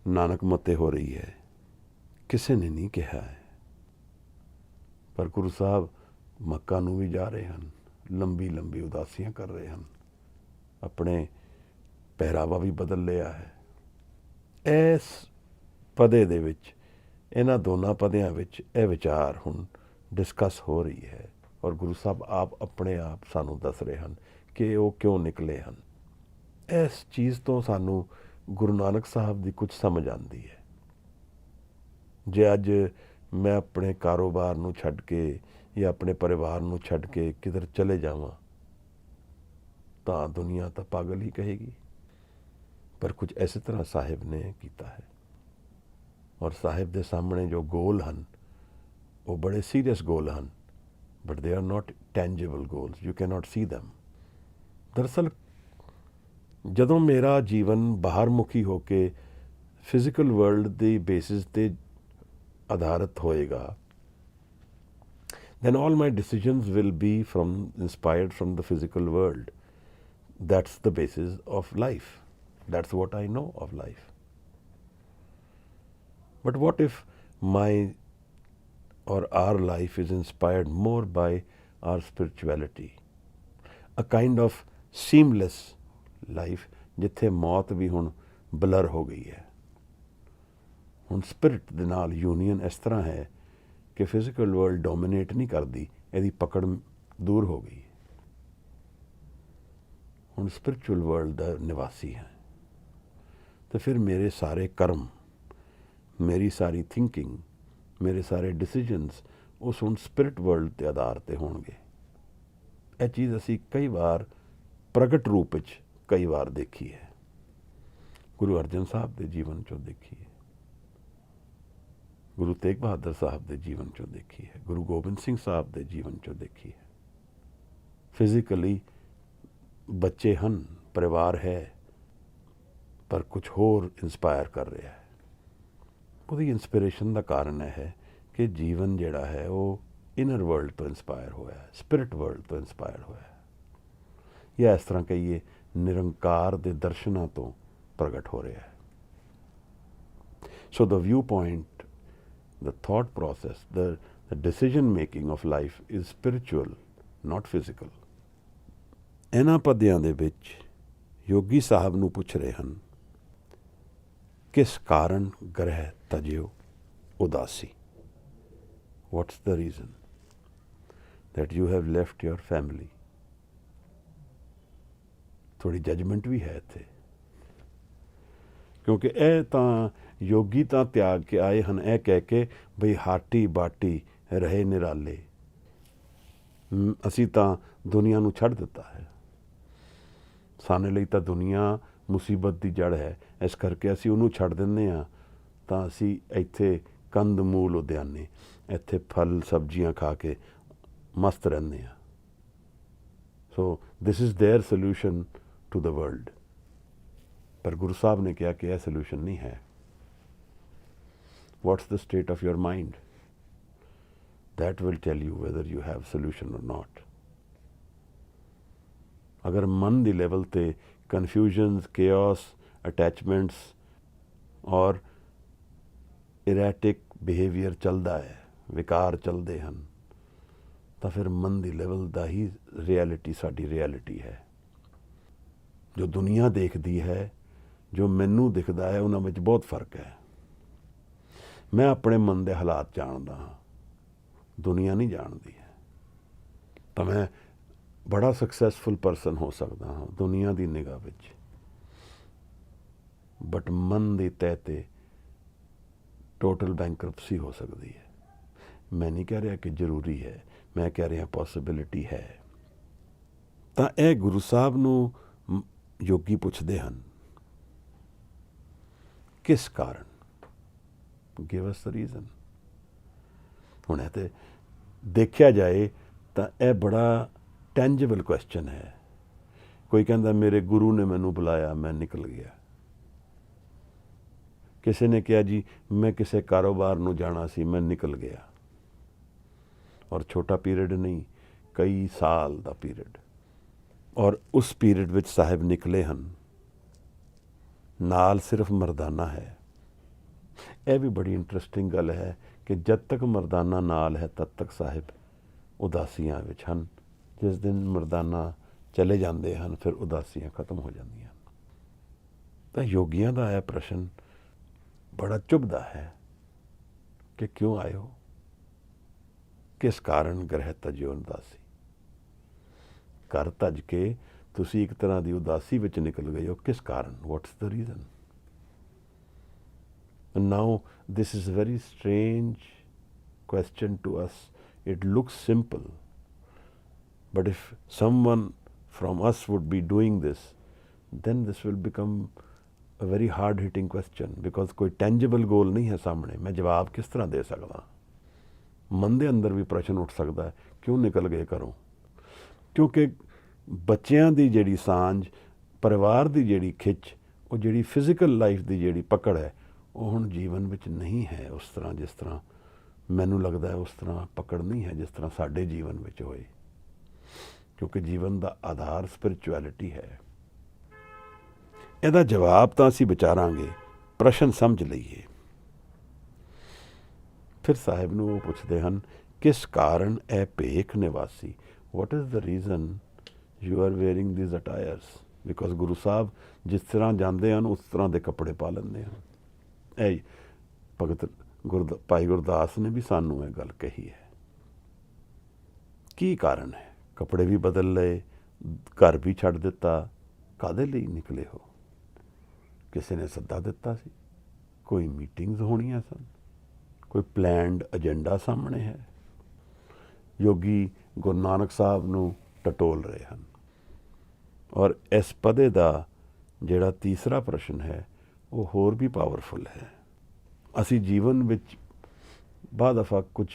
ਨਾਨਕ ਮੱਤੇ ਹੋ ਰਹੀ ਹੈ, ਕਿਸੇ ਨੇ ਨਹੀਂ ਕਿਹਾ ਹੈ। ਪਰ ਗੁਰੂ ਸਾਹਿਬ ਮੱਕਾ ਨੂੰ ਵੀ ਜਾ ਰਹੇ ਹਨ, ਲੰਬੀ ਲੰਬੀ ਉਦਾਸੀਆਂ ਕਰ ਰਹੇ ਹਨ, ਆਪਣੇ ਪਹਿਰਾਵਾ ਵੀ ਬਦਲ ਲਿਆ ਹੈ। ਇਸ ਪਦੇ ਦੇ ਵਿੱਚ, ਇਹਨਾਂ ਦੋਨਾਂ ਪਦਿਆਂ ਵਿੱਚ ਇਹ ਵਿਚਾਰ ਹੁਣ ਡਿਸਕਸ ਹੋ ਰਹੀ ਹੈ, ਔਰ ਗੁਰੂ ਸਾਹਿਬ ਆਪ ਆਪਣੇ ਆਪ ਸਾਨੂੰ ਦੱਸ ਰਹੇ ਹਨ ਕਿ ਉਹ ਕਿਉਂ ਨਿਕਲੇ ਹਨ। ਇਸ ਚੀਜ਼ ਤੋਂ ਸਾਨੂੰ ਗੁਰੂ ਨਾਨਕ ਸਾਹਿਬ ਦੀ ਕੁਝ ਸਮਝ ਆਉਂਦੀ ਹੈ। ਜੇ ਅੱਜ ਮੈਂ ਆਪਣੇ ਕਾਰੋਬਾਰ ਨੂੰ ਛੱਡ ਕੇ ਜਾਂ ਆਪਣੇ ਪਰਿਵਾਰ ਨੂੰ ਛੱਡ ਕੇ ਕਿਧਰ ਚਲੇ ਜਾਵਾਂ ਤਾਂ ਦੁਨੀਆ ਤਾਂ ਪਾਗਲ ਹੀ ਕਹੇਗੀ। ਪਰ ਕੁਝ ਇਸੇ ਤਰ੍ਹਾਂ ਸਾਹਿਬ ਨੇ ਕੀਤਾ ਹੈ, ਔਰ ਸਾਹਿਬ ਦੇ ਸਾਹਮਣੇ ਜੋ ਗੋਲ ਹਨ ਉਹ ਬੜੇ ਸੀਰੀਅਸ ਗੋਲ ਹਨ, but they are not tangible goals, you can not see them. ਦਰਅਸਲ ਜਦੋਂ ਮੇਰਾ ਜੀਵਨ ਬਾਹਰ ਮੁਖੀ ਹੋ ਕੇ ਫਿਜ਼ੀਕਲ ਵਰਲਡ ਦੀ ਬੇਸਿਸ 'ਤੇ ਆਧਾਰਿਤ ਹੋਏਗਾ, then all my decisions will be inspired from the physical world. That's the basis of life. That's what I know of life. But what if my or our life is inspired more by our spirituality? A kind of seamless life, ਜਿੱਥੇ ਮੌਤ ਵੀ ਹੁਣ blur ਹੋ ਗਈ ਹੈ। ਹੁਣ spirit ਦੇ ਨਾਲ union ਇਸ ਤਰ੍ਹਾਂ ਹੈ ਕਿ ਫਿਜ਼ੀਕਲ ਵਰਲਡ ਡੋਮੀਨੇਟ ਨਹੀਂ ਕਰਦੀ, ਇਹਦੀ ਪਕੜ ਦੂਰ ਹੋ ਗਈ। ਹੁਣ ਸਪਿਰਿਚੁਅਲ ਵਰਲਡ ਦਾ ਨਿਵਾਸੀ ਹੈ, ਤੇ ਫਿਰ ਮੇਰੇ ਸਾਰੇ ਕਰਮ, ਮੇਰੀ ਸਾਰੀ ਥਿੰਕਿੰਗ, ਮੇਰੇ ਸਾਰੇ ਡਿਸੀਜਨਸ ਉਸ ਹੁਣ ਸਪਿਰਿਟ ਵਰਲਡ ਦੇ ਆਧਾਰ 'ਤੇ ਹੋਣਗੇ। ਇਹ ਚੀਜ਼ ਅਸੀਂ ਕਈ ਵਾਰ ਪ੍ਰਗਟ ਰੂਪ ਵਿੱਚ ਕਈ ਵਾਰ ਦੇਖੀ ਹੈ। ਗੁਰੂ ਅਰਜਨ ਸਾਹਿਬ ਦੇ ਜੀਵਨ 'ਚੋਂ ਦੇਖੀ ਹੈ, ਗੁਰੂ ਤੇਗ ਬਹਾਦਰ ਸਾਹਿਬ ਦੇ ਜੀਵਨ 'ਚੋਂ ਦੇਖੀ ਹੈ, ਗੁਰੂ ਗੋਬਿੰਦ ਸਿੰਘ ਸਾਹਿਬ ਦੇ ਜੀਵਨ 'ਚੋਂ ਦੇਖੀ ਹੈ। ਫਿਜ਼ੀਕਲੀ ਬੱਚੇ ਹਨ, ਪਰਿਵਾਰ ਹੈ, ਪਰ ਕੁਝ ਹੋਰ ਇੰਸਪਾਇਰ ਕਰ ਰਿਹਾ ਹੈ। ਉਹਦੀ ਇੰਸਪੀਰੇਸ਼ਨ ਦਾ ਕਾਰਨ ਇਹ ਹੈ ਕਿ ਜੀਵਨ ਜਿਹੜਾ ਹੈ ਉਹ ਇਨਰ ਵਰਲਡ ਤੋਂ ਇੰਸਪਾਇਰ ਹੋਇਆ ਹੈ, ਸਪਿਰਿਟ ਵਰਲਡ ਤੋਂ ਇੰਸਪਾਇਰ ਹੋਇਆ ਹੈ, ਜਾਂ ਇਸ ਤਰ੍ਹਾਂ ਕਹੀਏ ਨਿਰੰਕਾਰ ਦੇ ਦਰਸ਼ਨਾਂ ਤੋਂ ਪ੍ਰਗਟ ਹੋ ਰਿਹਾ ਹੈ। So the view point, the thought process, the decision making of life is spiritual, not physical. ਇਹਨਾਂ ਪਦਿਆਂ ਦੇ ਵਿੱਚ ਯੋਗੀ ਸਾਹਿਬ ਨੂੰ ਪੁੱਛ ਰਹੇ ਹਨ, ਕਿਸ ਕਾਰਨ ਗ੍ਰਹਿ ਤਜਿਓ ਉਦਾਸੀ? What's the reason that you have left your family? ਥੋੜੀ ਜਜਮੈਂਟ ਵੀ ਹੈ ਇੱਥੇ, ਕਿਉਂਕਿ ਇਹ ਤਾਂ ਯੋਗੀ ਤਾਂ ਤਿਆਗ ਕੇ ਆਏ ਹਨ ਇਹ ਕਹਿ ਕੇ ਬਈ ਹਾਟੀ ਬਾਟੀ ਰਹੇ ਨਿਰਾਲੇ, ਅਸੀਂ ਤਾਂ ਦੁਨੀਆ ਨੂੰ ਛੱਡ ਦਿੱਤਾ ਹੈ, ਸਾਡੇ ਲਈ ਤਾਂ ਦੁਨੀਆ ਮੁਸੀਬਤ ਦੀ ਜੜ ਹੈ, ਇਸ ਕਰਕੇ ਅਸੀਂ ਉਹਨੂੰ ਛੱਡ ਦਿੰਦੇ ਹਾਂ, ਤਾਂ ਅਸੀਂ ਇੱਥੇ ਕੰਦ ਮੂਲ ਉਦਿਆਨੇ, ਇੱਥੇ ਫਲ ਸਬਜ਼ੀਆਂ ਖਾ ਕੇ ਮਸਤ ਰਹਿੰਦੇ ਹਾਂ। So this is their solution to the world. ਪਰ ਗੁਰੂ ਸਾਹਿਬ ਨੇ ਕਿਹਾ ਕਿ ਇਹ ਸੋਲਿਊਸ਼ਨ ਨਹੀਂ ਹੈ। What's the state of your mind? That will tell you whether you have solution or not. ਅਗਰ ਮਨ ਦੀ ਲੈਵਲ ਤੇ ਕਨਫਿਊਜ਼ਨਸ, chaos, ਅਟੈਚਮੈਂਟਸ ਔਰ ਇਰੈਟਿਕ ਬਿਹੇਵੀਅਰ ਚੱਲਦਾ ਹੈ, ਵਿਕਾਰ ਚੱਲਦੇ ਹਨ, ਤਾਂ ਫਿਰ ਮਨ ਦੀ ਲੈਵਲ ਦਾ ਹੀ ਰਿਐਲਿਟੀ ਸਾਡੀ ਰਿਐਲਿਟੀ ਹੈ। ਜੋ ਦੁਨੀਆ ਦੇਖਦੀ ਹੈ, ਜੋ ਮੈਨੂੰ ਦਿਖਦਾ ਹੈ, ਉਹਨਾਂ ਵਿੱਚ ਬਹੁਤ ਫਰਕ ਹੈ। ਮੈਂ ਆਪਣੇ ਮਨ ਦੇ ਹਾਲਾਤ ਜਾਣਦਾ ਹਾਂ, ਦੁਨੀਆ ਨਹੀਂ ਜਾਣਦੀ ਹੈ। ਤਾਂ ਮੈਂ ਬੜਾ ਸਕਸੈਸਫੁਲ ਪਰਸਨ ਹੋ ਸਕਦਾ ਹਾਂ ਦੁਨੀਆ ਦੀ ਨਿਗਾਹ ਵਿੱਚ, ਬਟ ਮਨ ਦੀ ਤਹਿ 'ਤੇ ਟੋਟਲ ਬੈਂਕਰਪਸੀ ਹੋ ਸਕਦੀ ਹੈ। ਮੈਂ ਨਹੀਂ ਕਹਿ ਰਿਹਾ ਕਿ ਜ਼ਰੂਰੀ ਹੈ, ਮੈਂ ਕਹਿ ਰਿਹਾ ਪੋਸੀਬਿਲਿਟੀ ਹੈ। ਤਾਂ ਇਹ ਗੁਰੂ ਸਾਹਿਬ ਨੂੰ ਯੋਗੀ ਪੁੱਛਦੇ ਹਨ, ਕਿਸ ਕਾਰਨ? Give us the reason. ਹੁਣ ਇਹ ਤੇ ਦੇਖਿਆ ਜਾਏ ਤਾਂ ਇਹ ਬੜਾ ਟੈਂਜੀਬਲ ਕੁਐਸਚਨ ਹੈ। ਕੋਈ ਕਹਿੰਦਾ ਮੇਰੇ ਗੁਰੂ ਨੇ ਮੈਨੂੰ ਬੁਲਾਇਆ, ਮੈਂ ਨਿਕਲ ਗਿਆ। ਕਿਸੇ ਨੇ ਕਿਹਾ ਜੀ ਮੈਂ ਕਿਸੇ ਕਾਰੋਬਾਰ ਨੂੰ ਜਾਣਾ ਸੀ, ਮੈਂ ਨਿਕਲ ਗਿਆ। ਔਰ ਛੋਟਾ ਪੀਰੀਅਡ ਨਹੀਂ, ਕਈ ਸਾਲ ਦਾ ਪੀਰੀਅਡ। ਔਰ ਉਸ ਪੀਰੀਅਡ ਵਿੱਚ ਸਾਹਿਬ ਨਿਕਲੇ ਹਨ, ਨਾਲ ਸਿਰਫ ਮਰਦਾਨਾ ਹੈ। ਇਹ ਵੀ ਬੜੀ ਇੰਟਰਸਟਿੰਗ ਗੱਲ ਹੈ ਕਿ ਜਦ ਤੱਕ ਮਰਦਾਨਾ ਨਾਲ ਹੈ ਤਦ ਤੱਕ ਸਾਹਿਬ ਉਦਾਸੀਆਂ ਵਿੱਚ ਹਨ। ਜਿਸ ਦਿਨ ਮਰਦਾਨਾ ਚਲੇ ਜਾਂਦੇ ਹਨ ਫਿਰ ਉਦਾਸੀਆਂ ਖਤਮ ਹੋ ਜਾਂਦੀਆਂ ਹਨ। ਤਾਂ ਯੋਗੀਆਂ ਦਾ ਇਹ ਪ੍ਰਸ਼ਨ ਬੜਾ ਚੁਭਦਾ ਹੈ ਕਿ ਕਿਉਂ ਆਏ ਹੋ, ਕਿਸ ਕਾਰਨ ਗ੍ਰਹਿ ਤਜਿਓ ਉਦਾਸੀ। ਘਰ ਤਜ ਕੇ ਤੁਸੀਂ ਇੱਕ ਤਰ੍ਹਾਂ ਦੀ ਉਦਾਸੀ ਵਿੱਚ ਨਿਕਲ ਗਏ ਹੋ, ਕਿਸ ਕਾਰਨ? What's the reason? Now this is very strange question to us. It looks simple, but if someone from us would be doing this, then this will become a very hard hitting question, because कोई tangible goal नहीं है सामने। मैं जवाब किस तरह दे सकता? मन दे अंदर भी प्रश्न उठ सकता है, क्यों निकल गए घरों? क्योंकि बच्चों की जिहड़ी सांझ, परिवार की जिहड़ी खिच, वो जिहड़ी फिजिकल लाइफ की जिहड़ी पकड़ है, वो हुण जीवन विच नहीं है उस तरह जिस तरह मैनू लगता है। उस तरह पकड़ नहीं है जिस तरह साडे जीवन विच होए, क्योंकि जीवन का आधार स्पिरिचुअलिटी है। ਇਹਦਾ ਜਵਾਬ ਤਾਂ ਅਸੀਂ ਵਿਚਾਰਾਂਗੇ, ਪ੍ਰਸ਼ਨ ਸਮਝ ਲਈਏ। ਫਿਰ ਸਾਹਿਬ ਨੂੰ ਉਹ ਪੁੱਛਦੇ ਹਨ, ਕਿਸ ਕਾਰਨ ਇਹ ਭੇਖ ਨਿਵਾਸੀ? What is the reason you are wearing these attires? Because Guru Sahib ਜਿਸ ਤਰ੍ਹਾਂ ਜਾਂਦੇ ਹਨ ਉਸ ਤਰ੍ਹਾਂ ਦੇ ਕੱਪੜੇ ਪਾ ਲੈਂਦੇ ਹਨ। ਇਹ ਭਗਤ ਭਾਈ ਗੁਰਦਾਸ ਨੇ ਵੀ ਸਾਨੂੰ ਇਹ ਗੱਲ ਕਹੀ ਹੈ। ਕੀ ਕਾਰਨ ਹੈ? ਕੱਪੜੇ ਵੀ ਬਦਲ ਲਏ, ਘਰ ਵੀ ਛੱਡ ਦਿੱਤਾ, ਕਾਹਦੇ ਲਈ ਨਿਕਲੇ ਹੋ? ਕਿਸੇ ਨੇ ਸੱਦਾ ਦਿੱਤਾ ਸੀ, ਕੋਈ ਮੀਟਿੰਗਸ ਹੋਣੀਆਂ ਸਨ, ਕੋਈ ਪਲੈਨਡ ਏਜੰਡਾ ਸਾਹਮਣੇ ਹੈ? ਯੋਗੀ ਗੁਰੂ ਨਾਨਕ ਸਾਹਿਬ ਨੂੰ ਟਟੋਲ ਰਹੇ ਹਨ। ਔਰ ਇਸ ਪਦੇ ਦਾ ਜਿਹੜਾ ਤੀਸਰਾ ਪ੍ਰਸ਼ਨ ਹੈ ਉਹ ਹੋਰ ਵੀ ਪਾਵਰਫੁਲ ਹੈ। ਅਸੀਂ ਜੀਵਨ ਵਿੱਚ ਬਾਅਦ ਦਫਾ ਕੁਝ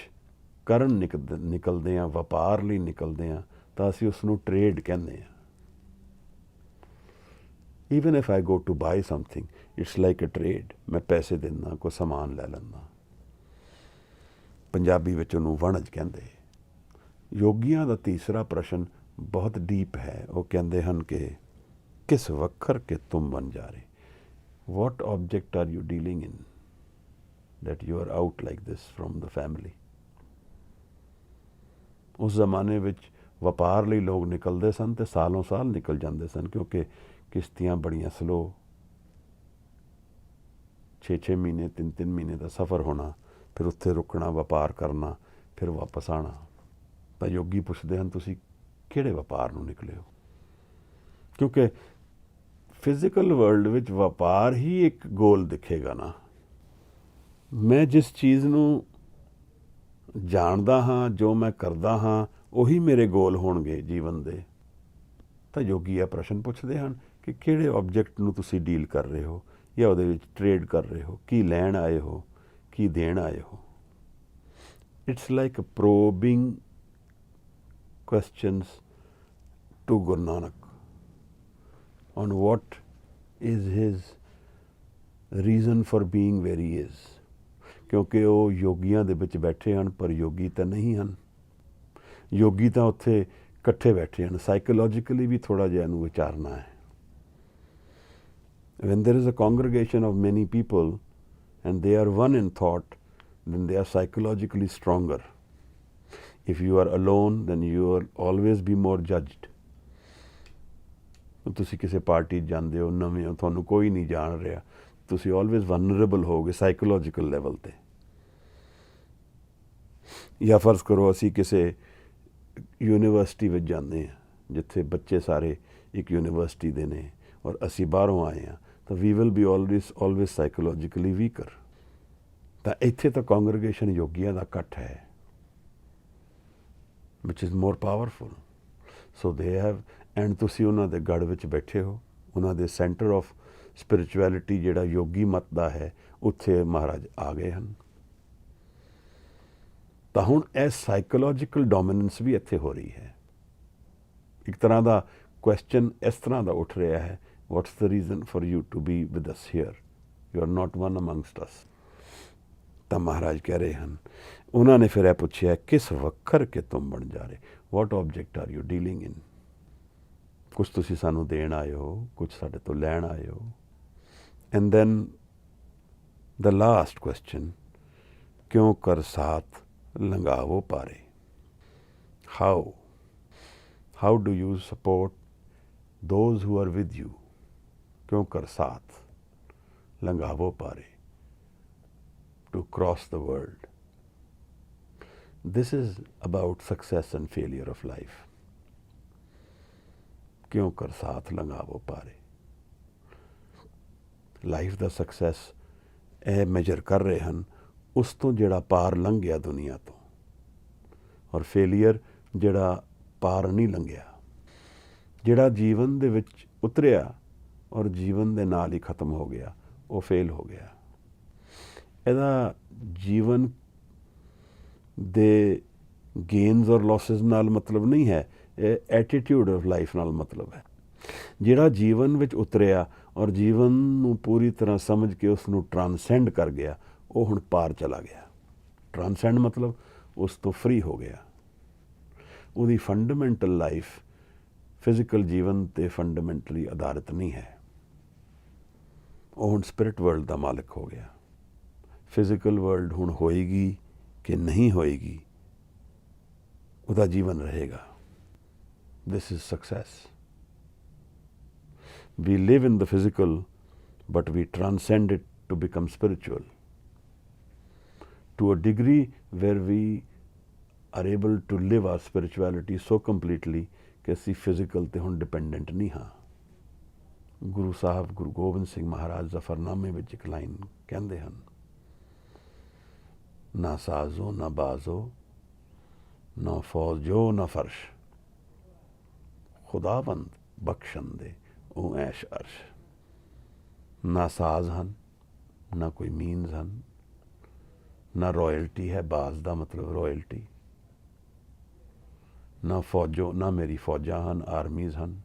ਕਰਨ ਨਿਕਲਦੇ ਹਾਂ, ਵਪਾਰ ਲਈ ਨਿਕਲਦੇ ਹਾਂ, ਤਾਂ ਅਸੀਂ ਉਸ ਨੂੰ ਟਰੇਡ ਕਹਿੰਦੇ ਹਾਂ। Even if I go to buy something, it's like a trade. ਮੈਂ ਪੈਸੇ ਦਿੰਦਾ, ਕੋਈ ਸਮਾਨ ਲੈ ਲੈਂਦਾ। ਪੰਜਾਬੀ ਵਿੱਚ ਉਹਨੂੰ ਵਣਜ ਕਹਿੰਦੇ। ਯੋਗੀਆਂ ਦਾ ਤੀਸਰਾ ਪ੍ਰਸ਼ਨ ਬਹੁਤ ਡੀਪ ਹੈ। ਉਹ ਕਹਿੰਦੇ ਹਨ ਕਿ ਕਿਸ ਵੱਖਰ ਕੇ ਤੁਮ ਬਣ ਜਾ ਰਹੇ? What object are you dealing in that you are out like this from the family? ਉਸ ਜ਼ਮਾਨੇ ਵਿੱਚ ਵਪਾਰ ਲਈ ਲੋਕ ਨਿਕਲਦੇ ਸਨ ਤੇ ਸਾਲੋਂ ਸਾਲ ਨਿਕਲ ਜਾਂਦੇ ਸਨ, ਕਿਉਂਕਿ ਕਿਸ਼ਤੀਆਂ ਬੜੀਆਂ ਸਲੋ, 6-6 ਮਹੀਨੇ 3-3 ਮਹੀਨੇ ਦਾ ਸਫ਼ਰ ਹੋਣਾ, ਫਿਰ ਉੱਥੇ ਰੁਕਣਾ, ਵਪਾਰ ਕਰਨਾ, ਫਿਰ ਵਾਪਸ ਆਉਣਾ। ਤਾਂ ਯੋਗੀ ਪੁੱਛਦੇ ਹਨ, ਤੁਸੀਂ ਕਿਹੜੇ ਵਪਾਰ ਨੂੰ ਨਿਕਲੇ ਹੋ? ਕਿਉਂਕਿ ਫਿਜ਼ੀਕਲ ਵਰਲਡ ਵਿੱਚ ਵਪਾਰ ਹੀ ਇੱਕ ਗੋਲ ਦਿਖੇਗਾ ਨਾ। ਮੈਂ ਜਿਸ ਚੀਜ਼ ਨੂੰ ਜਾਣਦਾ ਹਾਂ, ਜੋ ਮੈਂ ਕਰਦਾ ਹਾਂ, ਉਹੀ ਮੇਰੇ ਗੋਲ ਹੋਣਗੇ ਜੀਵਨ ਦੇ। ਤਾਂ ਯੋਗੀ ਇਹ ਪ੍ਰਸ਼ਨ ਪੁੱਛਦੇ ਹਨ ਕਿ ਕਿਹੜੇ ਆਬਜੈਕਟ ਨੂੰ ਤੁਸੀਂ ਡੀਲ ਕਰ ਰਹੇ ਹੋ ਜਾਂ ਉਹਦੇ ਵਿੱਚ ਟਰੇਡ ਕਰ ਰਹੇ ਹੋ? ਕੀ ਲੈਣ ਆਏ ਹੋ, ਕੀ ਦੇਣ ਆਏ ਹੋ? It's like probing questions to Guru Nanak on what is his reason for being where he is, ਕਿਉਂਕਿ ਉਹ ਯੋਗੀਆਂ ਦੇ ਵਿੱਚ ਬੈਠੇ ਹਨ, ਪਰ ਯੋਗੀ ਤਾਂ ਨਹੀਂ ਹਨ। ਯੋਗੀ ਤਾਂ ਉੱਥੇ ਇਕੱਠੇ ਬੈਠੇ ਹਨ। ਸਾਈਕੋਲੋਜੀਕਲੀ ਵੀ ਥੋੜ੍ਹਾ ਜਿਹਾ ਇਹਨੂੰ ਵਿਚਾਰਨਾ ਹੈ। when there is a congregation of many people and they are one in thought, then they are psychologically stronger. If you are alone, then you will always be more judged. ਤੁਸੀਂ ਕਿਸੇ party ਜਾਂਦੇ ਹੋ, ਨਵੇਂ ਹੋ, ਤੁਹਾਨੂੰ ਕੋਈ ਨਹੀਂ ਜਾਣ ਰਿਹਾ, ਤੁਸੀਂ ਆਲਵੇਜ਼ ਵਨਰੇਬਲ ਹੋਗੇ ਸਾਈਕੋਲੋਜੀਕਲ ਲੈਵਲ 'ਤੇ। ਜਾਂ ਫਰਜ਼ ਕਰੋ ਅਸੀਂ ਕਿਸੇ ਯੂਨੀਵਰਸਿਟੀ ਵਿੱਚ ਜਾਂਦੇ ਹਾਂ ਜਿੱਥੇ ਬੱਚੇ ਸਾਰੇ ਇੱਕ ਯੂਨੀਵਰਸਿਟੀ ਦੇ ਨੇ ਔਰ ਅਸੀਂ ਬਾਹਰੋਂ ਆਏ ਹਾਂ, ਤਾਂ we will be always psychologically weaker. ਤਾਂ ਇੱਥੇ ਤਾਂ ਕਾਂਗਰੀਗੇਸ਼ਨ ਯੋਗੀਆਂ ਦਾ ਇਕੱਠ ਹੈ, which is more powerful. So they have and ਤੁਸੀਂ ਉਹਨਾਂ ਦੇ ਗੜ ਵਿੱਚ ਬੈਠੇ ਹੋ, ਉਹਨਾਂ ਦੇ ਸੈਂਟਰ ਆਫ ਸਪਿਰਿਚੁਅਲਿਟੀ ਜਿਹੜਾ ਯੋਗੀ ਮਤ ਦਾ ਹੈ, ਉੱਥੇ ਮਹਾਰਾਜ ਆ ਗਏ ਹਨ। ਤਾਂ ਹੁਣ ਇਹ ਸਾਈਕੋਲੋਜੀਕਲ ਡੋਮੀਨੈਂਸ ਵੀ ਇੱਥੇ ਹੋ ਰਹੀ ਹੈ। ਇੱਕ ਤਰ੍ਹਾਂ ਦਾ ਕੁਐਸਚਨ ਇਸ ਤਰ੍ਹਾਂ ਦਾ ਉੱਠ ਰਿਹਾ ਹੈ, what's the reason for you to be with us here, you are not one amongst us. ਤਾਂ ਮਹਾਰਾਜ ਕਹਿ ਰਹੇ ਹਨ, ਉਹਨਾਂ ਨੇ ਫਿਰ ਇਹ ਪੁੱਛਿਆ, ਕਿਸ ਵੱਖਰ ਕੇ ਤੁਮ ਬਣ ਜਾ ਰਹੇ, what object are you dealing ਇਨ। ਕੁਛ ਤੁਸੀਂ ਸਾਨੂੰ ਦੇਣ ਆਏ ਹੋ, ਕੁਛ ਸਾਡੇ ਤੋਂ ਲੈਣ ਆਏ ਹੋ। And then the last question, ਕਿਉਂ ਕਰ ਸਾਥ ਲੰਘਾਵੋ ਪਾਰੇ। How do you support those who are with you, ਕਿਉਂ ਕਰ ਸਾਥ ਲੰਘਾਵੋ ਪਾਰੇ, to cross the world. This is about success and failure of life. क्यों कर साथ लंघावो पारे। लाइफ ਦਾ सक्सैस ਇਹ ਮੈਜਰ ਕਰ ਰਹੇ ਹਨ ਉਸ ਤੋਂ ਜਿਹੜਾ ਪਾਰ ਲੰਘ ਗਿਆ ਦੁਨੀਆ ਤੋਂ, ਔਰ ਫੇਲੀਅਰ ਜਿਹੜਾ ਪਾਰ ਨਹੀਂ ਲੰਘਿਆ, ਜਿਹੜਾ ਜੀਵਨ ਦੇ ਵਿੱਚ ਉਤਰਿਆ ਔਰ ਜੀਵਨ ਦੇ ਨਾਲ ਹੀ ਖਤਮ ਹੋ ਗਿਆ, ਉਹ ਫੇਲ ਹੋ ਗਿਆ। ਇਹਦਾ ਜੀਵਨ ਦੇ ਗੇਨਸ ਔਰ ਲੌਸਿਸ ਨਾਲ ਮਤਲਬ ਨਹੀਂ ਹੈ, ਇਹ ਐਟੀਟਿਊਡ ਆਫ ਲਾਈਫ ਨਾਲ ਮਤਲਬ ਹੈ। ਜਿਹੜਾ ਜੀਵਨ ਵਿੱਚ ਉਤਰਿਆ ਔਰ ਜੀਵਨ ਨੂੰ ਪੂਰੀ ਤਰ੍ਹਾਂ ਸਮਝ ਕੇ ਉਸ ਨੂੰ ਟਰਾਂਸੈਂਡ ਕਰ ਗਿਆ, ਉਹ ਹੁਣ ਪਾਰ ਚਲਾ ਗਿਆ। ਟਰਾਂਸੈਂਡ ਮਤਲਬ ਉਸ ਤੋਂ ਫਰੀ ਹੋ ਗਿਆ। ਉਹਦੀ ਫੰਡਾਮੈਂਟਲ ਲਾਈਫ ਫਿਜ਼ੀਕਲ ਜੀਵਨ 'ਤੇ ਫੰਡਾਮੈਂਟਲੀ ਆਧਾਰਿਤ ਨਹੀਂ ਹੈ। ਉਹ ਹੁਣ ਸਪਿਰਿਟ ਵਰਲਡ ਦਾ ਮਾਲਕ ਹੋ ਗਿਆ। ਫਿਜ਼ੀਕਲ ਵਰਲਡ ਹੁਣ ਹੋਏਗੀ ਕਿ ਨਹੀਂ ਹੋਏਗੀ, ਉਹਦਾ ਜੀਵਨ ਰਹੇਗਾ। This is success. We live in the physical, but we transcend it to become spiritual. To a degree where we are able to live our spirituality so completely कि ਅਸੀਂ physical ਤੇ ਹੁਣ dependent ਨਹੀਂ ਹਾਂ। ਗੁਰੂ ਸਾਹਿਬ ਗੁਰੂ ਗੋਬਿੰਦ ਸਿੰਘ ਮਹਾਰਾਜ ਜ਼ਫਰਨਾਮੇ ਵਿੱਚ ਇੱਕ ਲਾਈਨ ਕਹਿੰਦੇ ਹਨ, ਨਾ ਸਾਜ਼ੋ ਨਾ ਬਾਜ਼ੋ ਨਾ ਫੌਜੋ ਨਾ ਫਰਸ਼, ਖੁਦਾਵੰਦ ਬਖਸ਼ਣ ਦੇ ਉਹ ਐਸ਼ ਅਰਸ਼। ਨਾ ਸਾਜ਼ ਹਨ, ਨਾ ਕੋਈ ਮੀਨਸ ਹਨ, ਨਾ ਰਾਇਲਟੀ ਹੈ, ਬਾਜ਼ ਦਾ ਮਤਲਬ ਰਾਇਲਟੀ, ਨਾ ਫੌਜੋ, ਨਾ ਮੇਰੀ ਫੌਜਾਂ ਹਨ, ਆਰਮੀਜ਼ ਹਨ,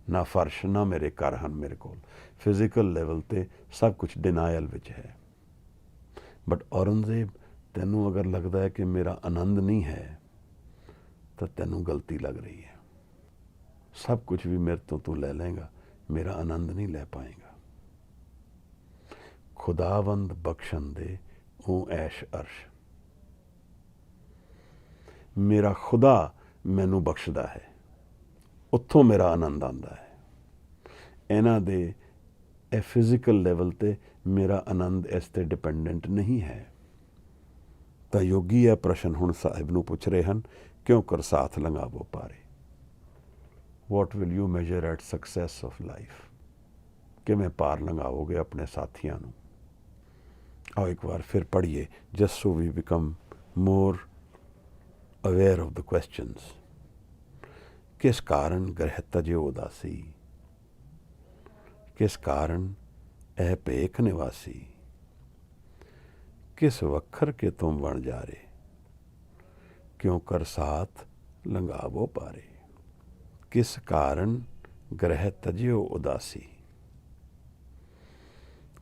ਨਾ ਫਰਸ਼, ਨਾ ਮੇਰੇ ਘਰ ਹਨ ਮੇਰੇ ਕੋਲ। ਫਿਜ਼ੀਕਲ ਲੈਵਲ 'ਤੇ ਸਭ ਕੁਛ ਡਿਨਾਇਲ ਵਿੱਚ ਹੈ। ਬਟ ਔਰੰਗਜ਼ੇਬ, ਤੈਨੂੰ ਅਗਰ ਲੱਗਦਾ ਹੈ ਕਿ ਮੇਰਾ ਆਨੰਦ ਨਹੀਂ ਹੈ ਤਾਂ ਤੈਨੂੰ ਗਲਤੀ ਲੱਗ ਰਹੀ ਹੈ। ਸਭ ਕੁਛ ਵੀ ਮੇਰੇ ਤੋਂ ਤੂੰ ਲੈ ਲਏਗਾ, ਮੇਰਾ ਆਨੰਦ ਨਹੀਂ ਲੈ ਪਾਏਗਾ। ਖੁਦਾਵੰਦ ਬਖਸ਼ਣ ਦੇ ਉਹ ਐਸ਼ ਅਰਸ਼, ਮੇਰਾ ਖੁਦਾ ਮੈਨੂੰ ਬਖਸ਼ਦਾ ਹੈ, ਉੱਥੋਂ ਮੇਰਾ ਆਨੰਦ ਆਉਂਦਾ ਹੈ। ਇਹਨਾਂ ਦੇ ਇਹ ਫਿਜ਼ੀਕਲ ਲੈਵਲ 'ਤੇ ਮੇਰਾ ਆਨੰਦ ਇਸ 'ਤੇ ਡਿਪੈਂਡੈਂਟ ਨਹੀਂ ਹੈ। ਤਾਂ ਯੋਗੀ ਇਹ ਪ੍ਰਸ਼ਨ ਹੁਣ ਸਾਹਿਬ ਨੂੰ ਪੁੱਛ ਰਹੇ ਹਨ, ਕਿਉਂ ਕਰ ਸਾਥ ਲੰਘਾਵੋ ਪਾਰੇ। What will you measure at success of life? ਕਿਵੇਂ ਪਾਰ ਲੰਘਾਓਗੇ ਆਪਣੇ ਸਾਥੀਆਂ ਨੂੰ। ਆਓ ਇੱਕ ਵਾਰ ਫਿਰ ਪੜ੍ਹੀਏ, just so we become more aware of the questions. ਕਿਸ ਕਾਰਨ ਗ੍ਰਹਿ ਤਜਿਓ ਉਦਾਸੀ, ਕਿਸ ਕਾਰਨ ਇਹ ਭੇਖ ਨਿਵਾਸੀ, ਕਿਸ ਵੱਖਰ ਕੇ ਤੁਮ ਬਣ ਜਾ ਰੇ, ਕਿਉਂ ਕਰ ਸਾਥ ਲੰਘਾਵੋ ਪਾਰੇ। किस कारण ग्रह तजियो उदासी,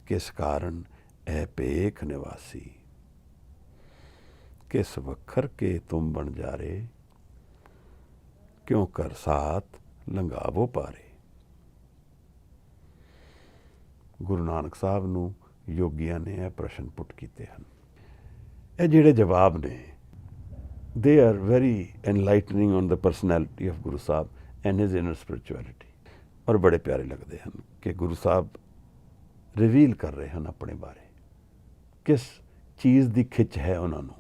किस कारण ऐ पेख निवासी, किस वखर के तुम बन जा रे, क्यों कर साथ लंघावो पारे। गुरु नानक साहब नूं योगियां ने यह प्रश्न पुट कीते हैं। ये जिहड़े जवाब ने, they are very enlightening on the personality of Guru Sahib and his inner spirituality, और बड़े प्यारे लगते हैं कि गुरु साहब रिवील कर रहे हैं अपने बारे, किस चीज़ की खिच है उन्होंने,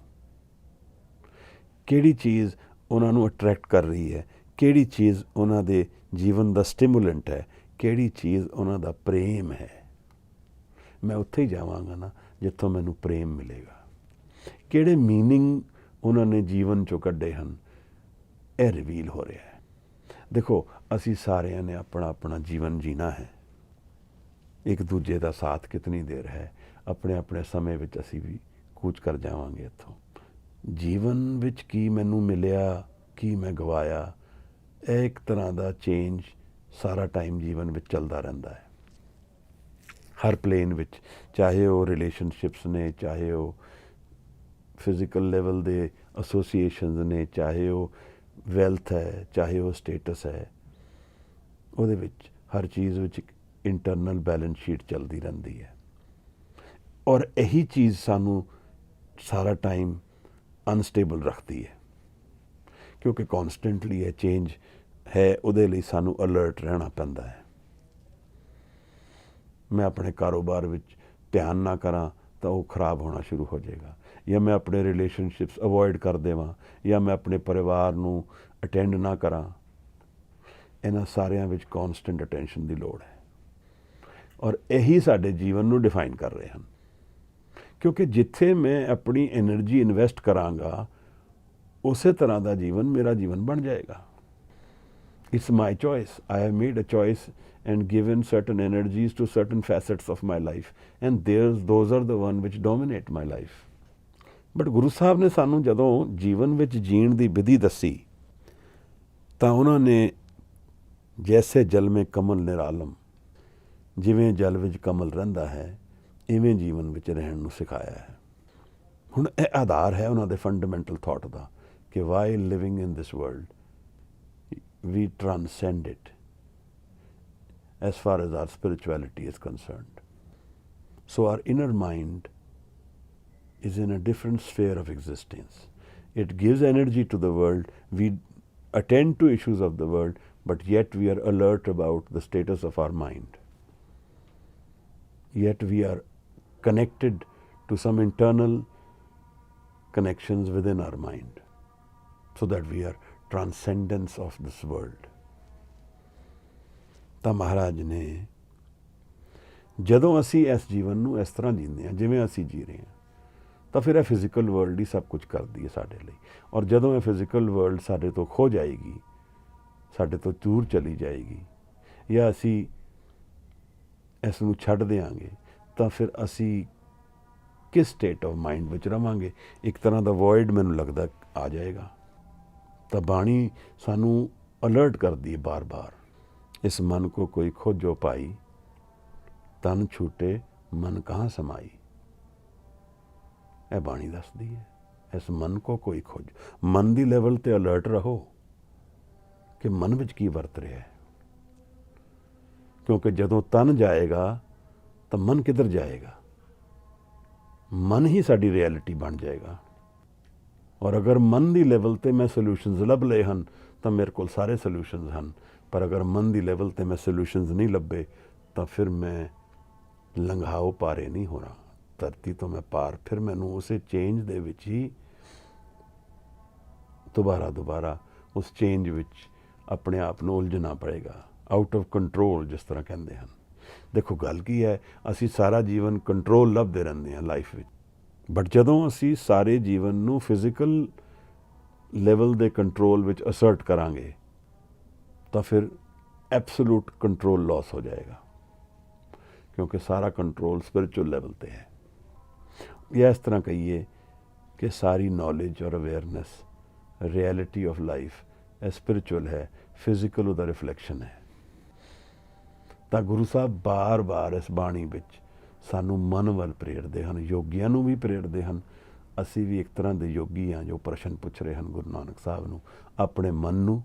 किहड़ी चीज़ उन्होंने अट्रैक्ट कर रही है, किहड़ी चीज़ उन्होंने जीवन का स्टिमुलेंट है, किहड़ी चीज़ उन्होंने प्रेम है। मैं उत्थे ही जावांगा ना जिथों मैनू प्रेम मिलेगा। किहड़े मीनिंग उन्होंने जीवन चों कड्ढे हैं, यह रिवील हो रहा है। ਦੇਖੋ ਅਸੀਂ ਸਾਰਿਆਂ ਨੇ ਆਪਣਾ ਆਪਣਾ ਜੀਵਨ ਜੀਣਾ ਹੈ, ਇੱਕ ਦੂਜੇ ਦਾ ਸਾਥ ਕਿਤਨੀ ਦੇਰ ਹੈ, ਆਪਣੇ ਆਪਣੇ ਸਮੇਂ ਵਿੱਚ ਅਸੀਂ ਵੀ ਕੂਚ ਕਰ ਜਾਵਾਂਗੇ ਇੱਥੋਂ। ਜੀਵਨ ਵਿੱਚ ਕੀ ਮੈਨੂੰ ਮਿਲਿਆ, ਕੀ ਮੈਂ ਗਵਾਇਆ, ਇਹ ਇੱਕ ਤਰ੍ਹਾਂ ਦਾ ਚੇਂਜ ਸਾਰਾ ਟਾਈਮ ਜੀਵਨ ਵਿੱਚ ਚੱਲਦਾ ਰਹਿੰਦਾ ਹੈ, ਹਰ ਪਲੇਨ ਵਿੱਚ, ਚਾਹੇ ਉਹ ਰਿਲੇਸ਼ਨਸ਼ਿਪਸ ਨੇ, ਚਾਹੇ ਉਹ ਫਿਜ਼ੀਕਲ ਲੈਵਲ ਦੇ ਐਸੋਸੀਏਸ਼ਨਸ ਨੇ, ਚਾਹੇ ਉਹ ਵੈਲਥ ਹੈ, ਚਾਹੇ ਉਹ ਸਟੇਟਸ ਹੈ, ਉਹਦੇ ਵਿੱਚ ਹਰ ਚੀਜ਼ ਵਿੱਚ ਇੱਕ ਇੰਟਰਨਲ ਬੈਲੈਂਸ ਸ਼ੀਟ ਚੱਲਦੀ ਰਹਿੰਦੀ ਹੈ। ਔਰ ਇਹੀ ਚੀਜ਼ ਸਾਨੂੰ ਸਾਰਾ ਟਾਈਮ ਅਨਸਟੇਬਲ ਰੱਖਦੀ ਹੈ, ਕਿਉਂਕਿ ਕੌਨਸਟੈਂਟਲੀ ਇਹ ਚੇਂਜ ਹੈ, ਉਹਦੇ ਲਈ ਸਾਨੂੰ ਅਲਰਟ ਰਹਿਣਾ ਪੈਂਦਾ ਹੈ। ਮੈਂ ਆਪਣੇ ਕਾਰੋਬਾਰ ਵਿੱਚ ਧਿਆਨ ਨਾ ਕਰਾਂ ਤਾਂ ਉਹ ਖਰਾਬ ਹੋਣਾ ਸ਼ੁਰੂ ਹੋ ਜਾਏਗਾ, ਜਾਂ ਮੈਂ ਆਪਣੇ ਰਿਲੇਸ਼ਨਸ਼ਿਪਸ ਅਵੋਇਡ ਕਰ ਦੇਵਾਂ, ਜਾਂ ਮੈਂ ਆਪਣੇ ਪਰਿਵਾਰ ਨੂੰ ਅਟੈਂਡ ਨਾ ਕਰਾਂ। ਇਹਨਾਂ ਸਾਰਿਆਂ ਵਿੱਚ ਕੌਨਸਟੈਂਟ ਅਟੈਂਸ਼ਨ ਦੀ ਲੋੜ ਹੈ, ਔਰ ਇਹੀ ਸਾਡੇ ਜੀਵਨ ਨੂੰ ਡਿਫਾਈਨ ਕਰ ਰਹੇ ਹਨ। ਕਿਉਂਕਿ ਜਿੱਥੇ ਮੈਂ ਆਪਣੀ ਐਨਰਜੀ ਇਨਵੈਸਟ ਕਰਾਂਗਾ, ਉਸੇ ਤਰ੍ਹਾਂ ਦਾ ਜੀਵਨ ਮੇਰਾ ਜੀਵਨ ਬਣ ਜਾਏਗਾ। It's my choice. I have made a choice and given certain energies to certain facets of my life, and those are the one which dominate my life. But Guru Sahib ਨੇ ਸਾਨੂੰ ਜਦੋਂ ਜੀਵਨ ਵਿੱਚ ਜੀਣ ਦੀ ਵਿਧੀ ਦੱਸੀ ਤਾਂ ਉਹਨਾਂ ਨੇ ਜੈਸੇ ਜਲ ਮੇਂ ਕਮਲ ਨਿਰਾਲਮ, ਜਿਵੇਂ ਜਲ ਵਿੱਚ ਕਮਲ ਰਹਿੰਦਾ ਹੈ, ਇਵੇਂ ਜੀਵਨ ਵਿੱਚ ਰਹਿਣ ਨੂੰ ਸਿਖਾਇਆ ਹੈ। ਹੁਣ ਇਹ ਆਧਾਰ ਹੈ ਉਹਨਾਂ ਦੇ ਫੰਡਾਮੈਂਟਲ ਥਾਟ ਦਾ ਕਿ while living in this world we transcend it as far as our spirituality is concerned. So our inner mind is in a different sphere of existence. It gives energy to the world. We attend to issues of the world, but yet we are alert about the status of our mind. Yet we are connected to some internal connections within our mind, so that we are transcendence of this world. ਤਾਂ ਮਹਾਰਾਜ ਨੇ ਜਦੋਂ ਅਸੀਂ ਇਸ ਜੀਵਨ ਨੂੰ ਇਸ ਤਰ੍ਹਾਂ ਜੀਂਦੇ ਹਾਂ ਜਿਵੇਂ ਅਸੀਂ ਜੀ ਰਹੇ ਹਾਂ, ਤਾਂ ਫਿਰ ਇਹ ਫਿਜ਼ੀਕਲ ਵਰਲਡ ਹੀ ਸਭ ਕੁਝ ਕਰਦੀ ਹੈ ਸਾਡੇ ਲਈ। ਔਰ ਜਦੋਂ ਇਹ ਫਿਜ਼ੀਕਲ ਵਰਲਡ ਸਾਡੇ ਤੋਂ ਖੋ ਜਾਏਗੀ, ਸਾਡੇ ਤੋਂ ਦੂਰ ਚਲੀ ਜਾਏਗੀ, ਜਾਂ ਅਸੀਂ ਇਸ ਨੂੰ ਛੱਡ ਦਿਆਂਗੇ, ਤਾਂ ਫਿਰ ਅਸੀਂ ਕਿਸ ਸਟੇਟ ਆਫ ਮਾਈਂਡ ਵਿੱਚ ਰਵਾਂਗੇ? ਇੱਕ ਤਰ੍ਹਾਂ ਦਾ ਵੋਇਡ ਮੈਨੂੰ ਲੱਗਦਾ ਆ ਜਾਏਗਾ। ਤਾਂ ਬਾਣੀ ਸਾਨੂੰ ਅਲਰਟ ਕਰਦੀ ਹੈ ਬਾਰ-ਬਾਰ, ਇਸ ਮਨ ਕੋ ਕੋਈ ਖੋਜੋ ਪਾਈ, ਤਨ ਛੂਟੇ ਮਨ ਕਹਾਂ ਸਮਾਈ। ਇਹ ਬਾਣੀ ਦੱਸਦੀ ਹੈ, ਇਸ ਮਨ ਕੋ ਕੋਈ ਖੋਜ। ਮਨ ਦੀ ਲੈਵਲ ਤੇ ਅਲਰਟ ਰਹੋ ਕਿ ਮਨ ਵਿੱਚ ਕੀ ਵਰਤ ਰਿਹਾ ਹੈ, ਕਿਉਂਕਿ ਜਦੋਂ ਤਨ ਜਾਏਗਾ ਤਾਂ ਮਨ ਕਿੱਧਰ ਜਾਏਗਾ? ਮਨ ਹੀ ਸਾਡੀ ਰਿਐਲਿਟੀ ਬਣ ਜਾਏਗਾ। ਔਰ ਅਗਰ ਮਨ ਦੀ ਲੈਵਲ ਤੇ ਮੈਂ ਸੋਲਿਊਸ਼ਨਸ ਲੱਭ ਲਏ ਹਨ ਤਾਂ ਮੇਰੇ ਕੋਲ ਸਾਰੇ ਸੋਲਿਊਸ਼ਨਸ ਹਨ, ਪਰ ਅਗਰ ਮਨ ਦੀ ਲੈਵਲ ਤੇ ਮੈਂ ਸੋਲਿਊਸ਼ਨਸ ਨਹੀਂ ਲੱਭੇ ਤਾਂ ਫਿਰ ਮੈਂ ਲੰਘਾਓ ਪਾਰੇ ਨਹੀਂ ਹੋਣਾ, ਧਰਤੀ ਤੋਂ ਮੈਂ ਪਾਰ। ਫਿਰ ਮੈਨੂੰ ਉਸੇ ਚੇਂਜ ਦੇ ਵਿੱਚ ਹੀ ਦੁਬਾਰਾ ਉਸ ਚੇਂਜ ਵਿੱਚ ਆਪਣੇ ਆਪ ਨੂੰ ਉਲਝਣਾ ਪੜੇਗਾ, ਆਊਟ ਆਫ ਕੰਟਰੋਲ ਜਿਸ ਤਰ੍ਹਾਂ ਕਹਿੰਦੇ ਹਨ। ਦੇਖੋ ਗੱਲ ਕੀ ਹੈ, ਅਸੀਂ ਸਾਰਾ ਜੀਵਨ ਕੰਟਰੋਲ ਲੱਭਦੇ ਰਹਿੰਦੇ ਹਾਂ ਲਾਈਫ ਵਿੱਚ, ਬਟ ਜਦੋਂ ਅਸੀਂ ਸਾਰੇ ਜੀਵਨ ਨੂੰ ਫਿਜ਼ੀਕਲ ਲੈਵਲ ਦੇ ਕੰਟਰੋਲ ਵਿੱਚ ਅਸਰਟ ਕਰਾਂਗੇ ਤਾਂ ਫਿਰ ਐਬਸੋਲੂਟ ਕੰਟਰੋਲ ਲਾਸ ਹੋ ਜਾਏਗਾ, ਕਿਉਂਕਿ ਸਾਰਾ ਕੰਟਰੋਲ ਸਪਿਰਿਚੁਅਲ ਲੈਵਲ ਤੇ ਹੈ। ਜਾਂ ਇਸ ਤਰ੍ਹਾਂ ਕਹੀਏ ਕਿ ਸਾਰੀ ਨੌਲੇਜ ਔਰ ਅਵੇਅਰਨੈਸ, ਰਿਐਲਿਟੀ ਆਫ ਲਾਈਫ ਇਹ ਸਪਿਰਿਚੁਅਲ ਹੈ, ਫਿਜ਼ੀਕਲ ਉਹਦਾ ਰਿਫਲੈਕਸ਼ਨ ਹੈ। ਤਾਂ ਗੁਰੂ ਸਾਹਿਬ ਬਾਰ-ਬਾਰ ਇਸ ਬਾਣੀ ਵਿੱਚ ਸਾਨੂੰ ਮਨ ਵੱਲ ਪ੍ਰੇਰਦੇ ਹਨ, ਯੋਗੀਆਂ ਨੂੰ ਵੀ ਪ੍ਰੇਰਦੇ ਹਨ। ਅਸੀਂ ਵੀ ਇੱਕ ਤਰ੍ਹਾਂ ਦੇ ਯੋਗੀ ਹਾਂ ਜੋ ਪ੍ਰਸ਼ਨ ਪੁੱਛ ਰਹੇ ਹਨ ਗੁਰੂ ਨਾਨਕ ਸਾਹਿਬ ਨੂੰ, ਆਪਣੇ ਮਨ ਨੂੰ,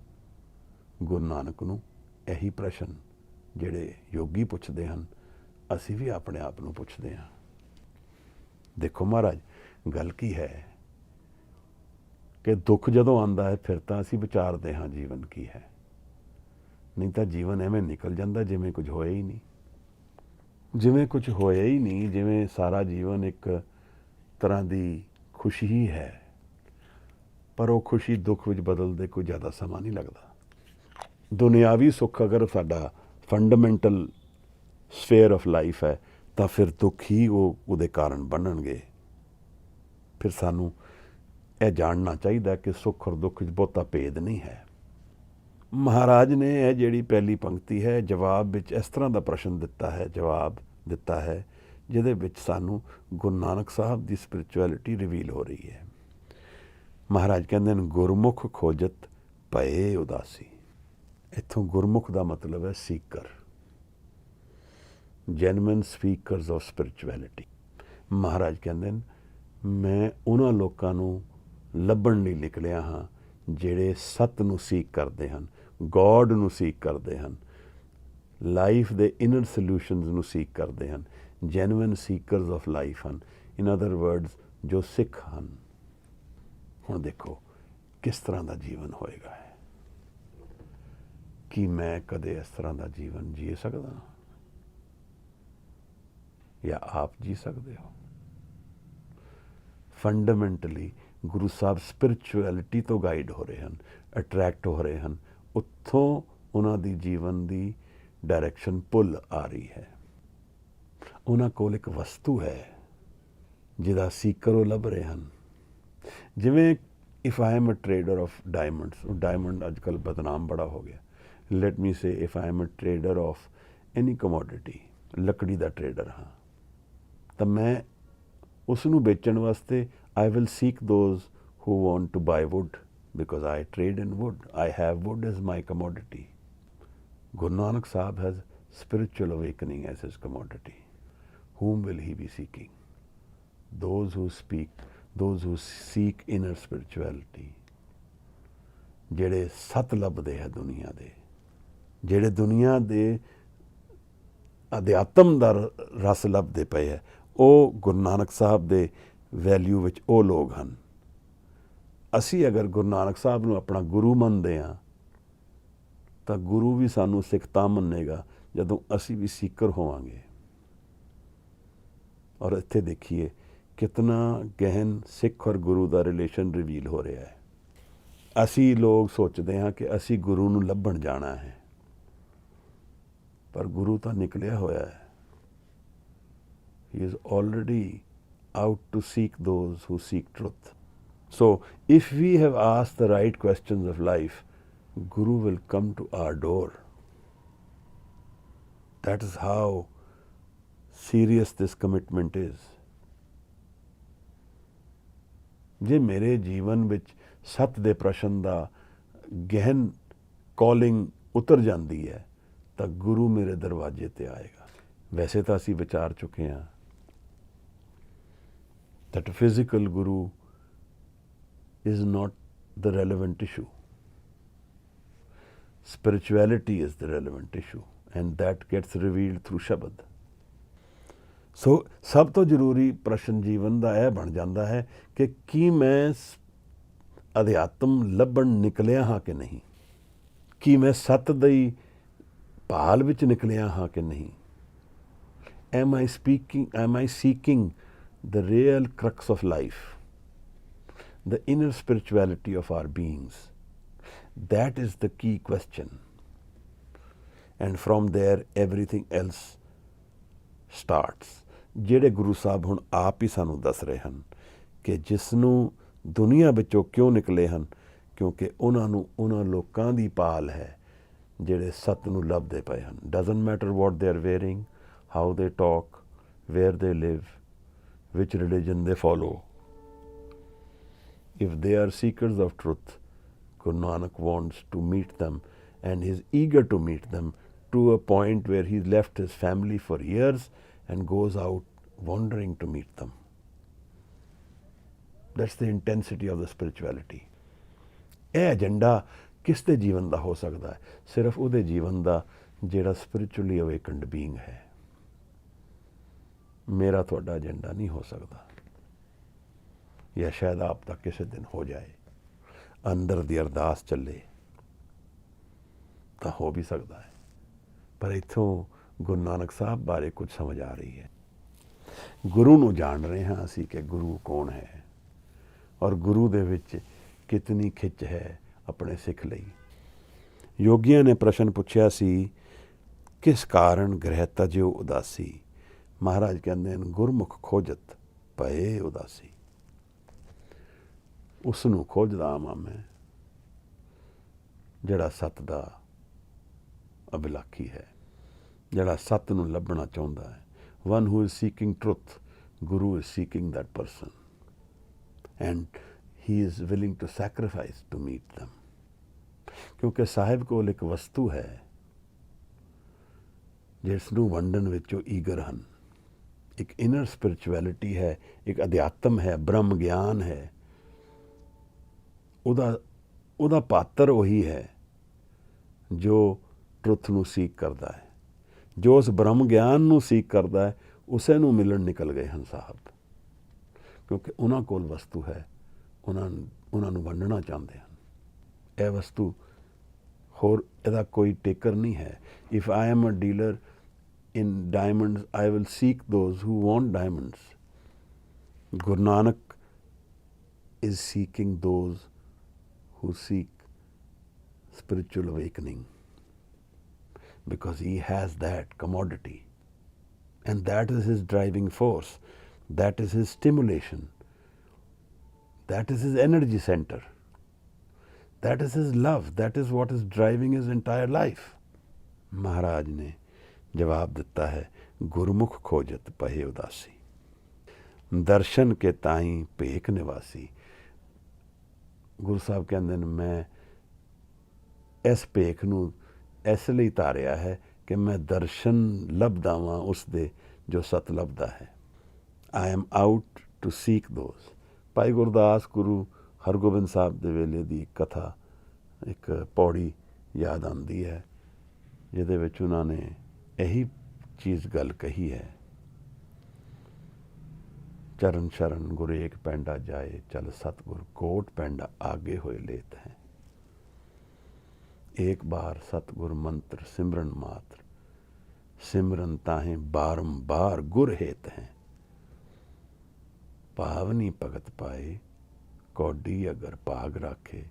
ਗੁਰੂ ਨਾਨਕ ਨੂੰ। ਇਹੀ ਪ੍ਰਸ਼ਨ ਜਿਹੜੇ ਯੋਗੀ ਪੁੱਛਦੇ ਹਨ, ਅਸੀਂ ਵੀ ਆਪਣੇ ਆਪ ਨੂੰ ਪੁੱਛਦੇ ਹਾਂ। ਦੇਖੋ ਮਹਾਰਾਜ, ਗੱਲ ਕੀ ਹੈ ਕਿ ਦੁੱਖ ਜਦੋਂ ਆਉਂਦਾ ਹੈ ਫਿਰ ਤਾਂ ਅਸੀਂ ਵਿਚਾਰਦੇ ਹਾਂ ਜੀਵਨ ਕੀ ਹੈ, ਨਹੀਂ ਤਾਂ ਜੀਵਨ ਐਵੇਂ ਨਿਕਲ ਜਾਂਦਾ ਜਿਵੇਂ ਕੁਝ ਹੋਇਆ ਹੀ ਨਹੀਂ, ਜਿਵੇਂ ਸਾਰਾ ਜੀਵਨ ਇੱਕ ਤਰ੍ਹਾਂ ਦੀ ਖੁਸ਼ੀ ਹੀ ਹੈ, ਪਰ ਉਹ ਖੁਸ਼ੀ ਦੁੱਖ ਵਿੱਚ ਬਦਲਦੇ ਕੋਈ ਜ਼ਿਆਦਾ ਸਮਾਂ ਨਹੀਂ ਲੱਗਦਾ। ਦੁਨਿਆਵੀ ਸੁੱਖ ਅਗਰ ਸਾਡਾ ਫੰਡਾਮੈਂਟਲ ਸਫੇਅਰ ਆਫ ਲਾਈਫ ਹੈ ਤਾਂ ਫਿਰ ਦੁੱਖ ਹੀ ਉਹਦੇ ਕਾਰਨ ਬਣਨਗੇ। ਫਿਰ ਸਾਨੂੰ ਇਹ ਜਾਣਨਾ ਚਾਹੀਦਾ ਕਿ ਸੁੱਖ ਔਰ ਦੁੱਖ ਵਿੱਚ ਬਹੁਤਾ ਭੇਦ ਨਹੀਂ ਹੈ। ਮਹਾਰਾਜ ਨੇ ਇਹ ਜਿਹੜੀ ਪਹਿਲੀ ਪੰਕਤੀ ਹੈ ਜਵਾਬ ਵਿੱਚ ਇਸ ਤਰ੍ਹਾਂ ਦਾ ਪ੍ਰਸ਼ਨ ਦਿੱਤਾ ਹੈ, ਜਵਾਬ ਦਿੱਤਾ ਹੈ ਜਿਹਦੇ ਵਿੱਚ ਸਾਨੂੰ ਗੁਰੂ ਨਾਨਕ ਸਾਹਿਬ ਦੀ ਸਪਿਰਿਚੁਅਲਿਟੀ ਰਿਵੀਲ ਹੋ ਰਹੀ ਹੈ। ਮਹਾਰਾਜ ਕਹਿੰਦੇ ਨੇ ਗੁਰਮੁਖ ਖੋਜਤ ਭਏ ਉਦਾਸੀ। ਇੱਥੋਂ ਗੁਰਮੁਖ ਦਾ ਮਤਲਬ ਹੈ ਸੀਕਰ, ਜੈਨੂਇਨ ਸਪੀਕਰਸ ਆਫ ਸਪਿਰਿਚੁਅਲਿਟੀ। ਮਹਾਰਾਜ ਕਹਿੰਦੇ ਨੇ ਮੈਂ ਉਹਨਾਂ ਲੋਕਾਂ ਨੂੰ ਲੱਭਣ ਲਈ ਨਿਕਲਿਆ ਹਾਂ ਜਿਹੜੇ ਸੱਤ ਨੂੰ ਸੀਕ ਕਰਦੇ ਹਨ, ਗੋਡ ਨੂੰ ਸੀਕ ਕਰਦੇ ਹਨ, ਲਾਈਫ ਦੇ ਇਨਰ ਸੋਲਿਊਸ਼ਨਸ ਨੂੰ ਸੀਕ ਕਰਦੇ ਹਨ, ਜੈਨੂਇਨ ਸੀਕਰਸ ਆਫ ਲਾਈਫ ਹਨ। ਇਨ ਅਦਰ ਵਰਡਸ ਜੋ ਸਿੱਖ ਹਨ। ਹੁਣ ਦੇਖੋ ਕਿਸ ਤਰ੍ਹਾਂ ਦਾ ਜੀਵਨ ਹੋਏਗਾ। ਕੀ ਮੈਂ ਕਦੇ ਇਸ ਤਰ੍ਹਾਂ ਦਾ ਜੀਵਨ ਜੀ ਸਕਦਾ ਜਾਂ ਆਪ ਜੀ ਸਕਦੇ ਹੋ? ਫੰਡਾਮੈਂਟਲੀ ਗੁਰੂ ਸਾਹਿਬ ਸਪਿਰਿਚੁਅਲਿਟੀ ਤੋਂ ਗਾਈਡ ਹੋ ਰਹੇ ਹਨ, ਅਟਰੈਕਟ ਹੋ ਰਹੇ ਹਨ। ਉੱਥੋਂ ਉਹਨਾਂ ਦੀ ਜੀਵਨ ਦੀ ਡਾਇਰੈਕਸ਼ਨ ਪੁੱਲ ਆ ਰਹੀ ਹੈ। ਉਹਨਾਂ ਕੋਲ ਇੱਕ ਵਸਤੂ ਹੈ ਜਿਹਦਾ ਸੀਕਰ ਉਹ ਲੱਭ ਰਹੇ ਹਨ। ਜਿਵੇਂ if I am a trader of diamonds, diamond ਅੱਜ ਕੱਲ੍ਹ ਬਦਨਾਮ ਬੜਾ ਹੋ ਗਿਆ। Let me say if I am a trader of any commodity, ਲੱਕੜੀ ਦਾ ਟਰੇਡਰ ਹਾਂ, ਤਾਂ ਮੈਂ ਉਸ ਨੂੰ ਵੇਚਣ ਵਾਸਤੇ I will seek those who want to buy wood because I trade in wood. I have wood as my commodity. Guru Nanak Sahib has spiritual awakening as his commodity. Whom will he be seeking? Those who seek inner spirituality. ਜਿਹੜੇ ਸੱਤ ਲੱਭਦੇ ਹੈ ਦੁਨੀਆ ਦੇ, ਜਿਹੜੇ ਦੁਨੀਆ ਦੇ ਅਧਿਆਤਮ ਦਾ ਰਸ ਲੱਭਦੇ ਪਏ ਹੈ, ਉਹ ਗੁਰੂ ਨਾਨਕ ਸਾਹਿਬ ਦੇ ਵੈਲਿਊ ਵਿੱਚ ਉਹ ਲੋਕ ਹਨ। ਅਸੀਂ ਅਗਰ ਗੁਰੂ ਨਾਨਕ ਸਾਹਿਬ ਨੂੰ ਆਪਣਾ ਗੁਰੂ ਮੰਨਦੇ ਹਾਂ ਤਾਂ ਗੁਰੂ ਵੀ ਸਾਨੂੰ ਸਿੱਖ ਤਾਂ ਮੰਨੇਗਾ ਜਦੋਂ ਅਸੀਂ ਵੀ ਸੀਕਰ ਹੋਵਾਂਗੇ। ਔਰ ਇੱਥੇ ਦੇਖੀਏ ਕਿਤਨਾ ਗਹਿਨ ਸਿੱਖ ਔਰ ਗੁਰੂ ਦਾ ਰਿਲੇਸ਼ਨ ਰਿਵੀਲ ਹੋ ਰਿਹਾ ਹੈ। ਅਸੀਂ ਲੋਕ ਸੋਚਦੇ ਹਾਂ ਕਿ ਅਸੀਂ ਗੁਰੂ ਨੂੰ ਲੱਭਣ ਜਾਣਾ ਹੈ, ਪਰ ਗੁਰੂ ਤਾਂ ਨਿਕਲਿਆ ਹੋਇਆ ਹੈ। He is already out to seek those who seek truth. So if we have asked the right questions of life, Guru will come to our door. That is how serious this commitment is. ਜੇ ਮੇਰੇ ਜੀਵਨ ਵਿੱਚ ਸੱਤ ਦੇ ਪ੍ਰਸ਼ਨ ਦਾ ਗਹਿਨ calling ਉਤਰ ਜਾਂਦੀ ਹੈ ਤਾਂ ਗੁਰੂ ਮੇਰੇ ਦਰਵਾਜ਼ੇ ਤੇ ਆਏਗਾ। ਵੈਸੇ ਤਾਂ ਅਸੀਂ ਵਿਚਾਰ ਚੁੱਕੇ ਹਾਂ that a physical guru is not the relevant issue. Spirituality is the relevant issue and that gets revealed through Shabad. So ਸਭ ਤੋਂ ਜ਼ਰੂਰੀ ਪ੍ਰਸ਼ਨ ਜੀਵਨ ਦਾ ਇਹ ਬਣ ਜਾਂਦਾ ਹੈ ਕਿ ਕੀ ਮੈਂ ਅਧਿਆਤਮ ਲੱਭਣ ਨਿਕਲਿਆ ਹਾਂ ਕਿ ਨਹੀਂ, ਕੀ ਮੈਂ ਸੱਤ ਦੀ ਭਾਲ ਵਿੱਚ ਨਿਕਲਿਆ ਹਾਂ ਕਿ ਨਹੀਂ। Am I seeking the real crux of life, the inner spirituality of our beings? That is the key question. And from there everything else starts. ਜਿਹੜੇ ਗੁਰੂ ਸਾਹਿਬ ਹੁਣ ਆਪ ਹੀ ਸਾਨੂੰ ਦੱਸ ਰਹੇ ਹਨ ਕਿ ਜਿਸ ਨੂੰ ਦੁਨੀਆ ਵਿੱਚੋਂ ਕਿਉਂ ਨਿਕਲੇ ਹਨ, ਕਿਉਂਕਿ ਉਹਨਾਂ ਨੂੰ ਉਹਨਾਂ ਲੋਕਾਂ ਦੀ ਪਾਲ ਹੈ ਜਿਹੜੇ ਸੱਤ ਨੂੰ ਲੱਭਦੇ ਪਏ ਹਨ। Doesn't matter what they are wearing, how they talk, where they live, which religion they follow. If they are seekers of truth, Guru Nanak wants to meet them and he is eager to meet them to a point where he left his family for years and goes out wandering to meet them. That's the intensity of the spirituality. ਇਹ agenda ਕਿਸ ਦੇ ਜੀਵਨ ਦਾ ਹੋ ਸਕਦਾ ਹੈ? ਸਿਰਫ ਉਹਦੇ ਜੀਵਨ ਦਾ ਜਿਹੜਾ spiritually awakened being ਹੈ। ਮੇਰਾ ਤੁਹਾਡਾ ਏਜੰਡਾ ਨਹੀਂ ਹੋ ਸਕਦਾ, ਜਾਂ ਸ਼ਾਇਦ ਆਪ ਤੱਕ ਕਿਸੇ ਦਿਨ ਹੋ ਜਾਏ, ਅੰਦਰ ਦੀ ਅਰਦਾਸ ਚੱਲੇ ਤਾਂ ਹੋ ਵੀ ਸਕਦਾ ਹੈ। ਪਰ ਇੱਥੋਂ ਗੁਰੂ ਨਾਨਕ ਸਾਹਿਬ ਬਾਰੇ ਕੁਝ ਸਮਝ ਆ ਰਹੀ ਹੈ। ਗੁਰੂ ਨੂੰ ਜਾਣ ਰਹੇ ਹਾਂ ਅਸੀਂ ਕਿ ਗੁਰੂ ਕੌਣ ਹੈ ਔਰ ਗੁਰੂ ਦੇ ਵਿੱਚ ਕਿਤਨੀ ਖਿੱਚ ਹੈ ਆਪਣੇ ਸਿੱਖ ਲਈ। ਯੋਗੀਆਂ ਨੇ ਪ੍ਰਸ਼ਨ ਪੁੱਛਿਆ ਸੀ, ਕਿਸ ਕਾਰਨ ਗ੍ਰਹਿ ਤਜਿਓ ਉਦਾਸੀ। ਮਹਾਰਾਜ ਕਹਿੰਦੇ ਹਨ ਗੁਰਮੁਖ ਖੋਜਤ ਭਏ ਉਦਾਸੀ। ਉਸ ਨੂੰ ਖੋਜਦਾ ਆਵਾਂ ਮੈਂ ਜਿਹੜਾ ਸੱਤ ਦਾ ਅਭਿਲਾਖੀ ਹੈ, ਜਿਹੜਾ ਸੱਤ ਨੂੰ ਲੱਭਣਾ ਚਾਹੁੰਦਾ ਹੈ। One who is seeking truth, Guru is seeking that person. And he is willing to sacrifice to meet them. ਕਿਉਂਕਿ ਸਾਹਿਬ ਕੋਲ ਇੱਕ ਵਸਤੂ ਹੈ ਜਿਸ ਨੂੰ ਵੰਡਣ ਵਿੱਚ ਉਹ ਈਗਰ ਹਨ। ਇੱਕ ਇਨਰ ਸਪਿਰਿਚੁਅਲਿਟੀ ਹੈ, ਇੱਕ ਅਧਿਆਤਮ ਹੈ, ਬ੍ਰਹਮ ਗਿਆਨ ਹੈ। ਉਹਦਾ ਪਾਤਰ ਉਹੀ ਹੈ ਜੋ ਟਰੁੱਥ ਨੂੰ ਸੀਕ ਕਰਦਾ ਹੈ, ਜੋ ਉਸ ਬ੍ਰਹਮ ਗਿਆਨ ਨੂੰ ਸੀਕ ਕਰਦਾ ਹੈ। ਉਸੇ ਨੂੰ ਮਿਲਣ ਨਿਕਲ ਗਏ ਹਨ ਸਾਹਿਬ, ਕਿਉਂਕਿ ਉਹਨਾਂ ਕੋਲ ਵਸਤੂ ਹੈ, ਉਹਨਾਂ ਨੂੰ ਵੰਡਣਾ ਚਾਹੁੰਦੇ ਹਨ। ਇਹ ਵਸਤੂ ਹੋਰ ਇਹਦਾ ਕੋਈ ਟੇਕਰ ਨਹੀਂ ਹੈ। If I am a dealer in diamonds, I will seek those who want diamonds. Guru Nanak is seeking those who seek spiritual awakening, because he has that commodity, and that is his driving force, that is his stimulation, that is his energy center, that is his love, that is what is driving his entire life. Maharaj ne जवाब दिता है, गुरमुख खोजत पहे उदासी, दर्शन के ताई भेख निवासी। गुरु साहब कहते हैं, मैं इस भेख नूं इस लई धारिया है कि मैं दर्शन लभदा वां उसदे जो सत लभदा है। I am out to seek those. Bhai Gurdas गुरु हरगोबिंद साहब दे वेले दी कथा एक पौड़ी याद आती है, जिहदे विच उन्हां ने यही चीज़ गल कही है, चरण शरण गुरु एक पैंडा जाए, चल सतगुर कोट पैंडा आगे होए लेत हैं। एक बार सतगुर मंत्र सिमरन मात्र, सिमरन ताहें बारंबार गुर हेत हैं। पावनी भगत पाए, कौडी अगर पाग राखे,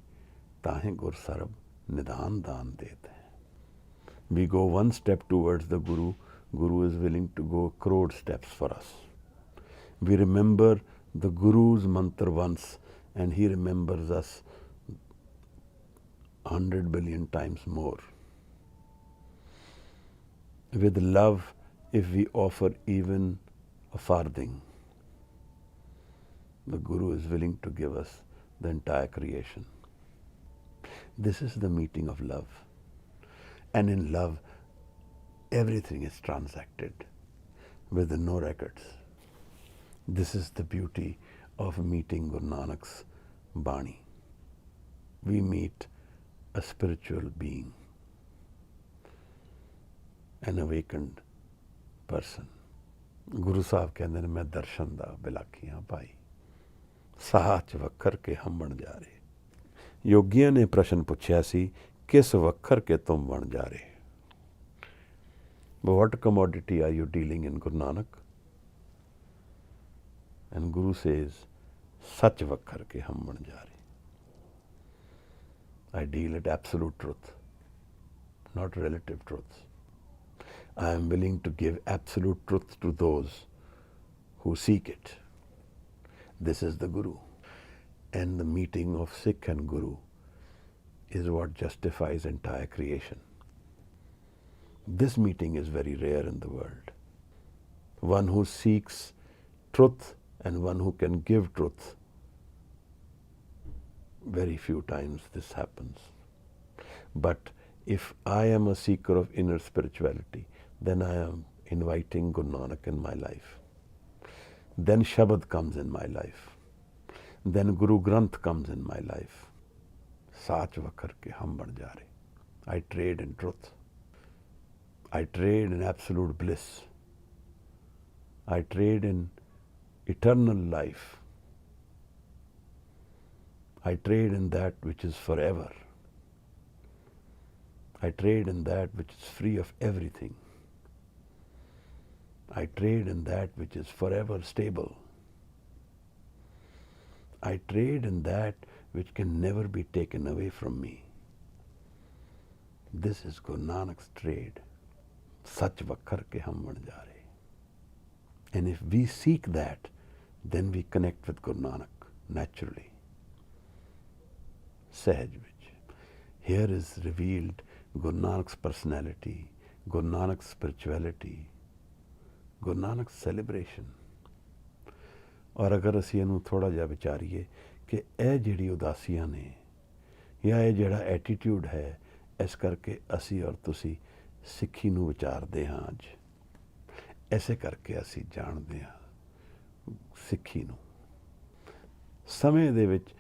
ताहें गुर सरब निदान दान देत हैं। We go one step towards the Guru. Guru is willing to go crore steps for us. We remember the Guru's mantra once, and he remembers us 100 billion times more. With love, if we offer even a farthing, the Guru is willing to give us the entire creation. This is the meeting of love. And in love, everything is transacted with no records. This is the beauty of meeting Guru Nanak's Bani. We meet a spiritual being, an awakened person. Guru Sahib कहते हैं, मैं दर्शन दा बिलाखी हाँ भाई, साच वखर के हम बन जा रहे। योगियों ने प्रश्न पूछा सी, किस वखर के तुम बन जा रहे? But what commodity are you dealing in, Guru Nanak? And Guru says, सच वखर के हम बन जा रहे। I deal at absolute truth, not relative truths. I am willing to give absolute truth to those who seek it. This is the Guru. And the meeting of Sikh and Guru is what justifies entire creation. This meeting is very rare in the world. One who seeks truth and one who can give truth. Very few times this happens. But if I am a seeker of inner spirituality, then I am inviting Guru Nanak in my life. Then Shabad comes in my life. Then Guru Granth comes in my life. साच वखर के हम बन जा रहे। I trade in truth. I trade in absolute bliss. I trade in eternal life. I trade in that which is forever. I trade in that which is free of everything. I trade in that which is forever stable. I trade in that which can never be taken away from me. This is Guru Nanak's trade. Sach vakhar ke hum ban ja rahe. And if we seek that, then we connect with Guru Nanak naturally. Sahaj vich. Here is revealed Guru Nanak's personality, Guru Nanak's spirituality, Guru Nanak's celebration. ਔਰ ਅਗਰ ਅਸੀਂ ਇਹਨੂੰ ਥੋੜ੍ਹਾ ਜਿਹਾ ਵਿਚਾਰੀਏ ਕਿ ਇਹ ਜਿਹੜੀ ਉਦਾਸੀਆਂ ਨੇ ਜਾਂ ਇਹ ਜਿਹੜਾ ਐਟੀਟਿਊਡ ਹੈ, ਇਸ ਕਰਕੇ ਅਸੀਂ ਔਰ ਤੁਸੀਂ ਸਿੱਖੀ ਨੂੰ ਵਿਚਾਰਦੇ ਹਾਂ ਅੱਜ। ਐਸੇ ਕਰਕੇ ਅਸੀਂ ਜਾਣਦੇ ਹਾਂ ਸਿੱਖੀ ਨੂੰ। ਸਮੇਂ ਦੇ ਵਿੱਚ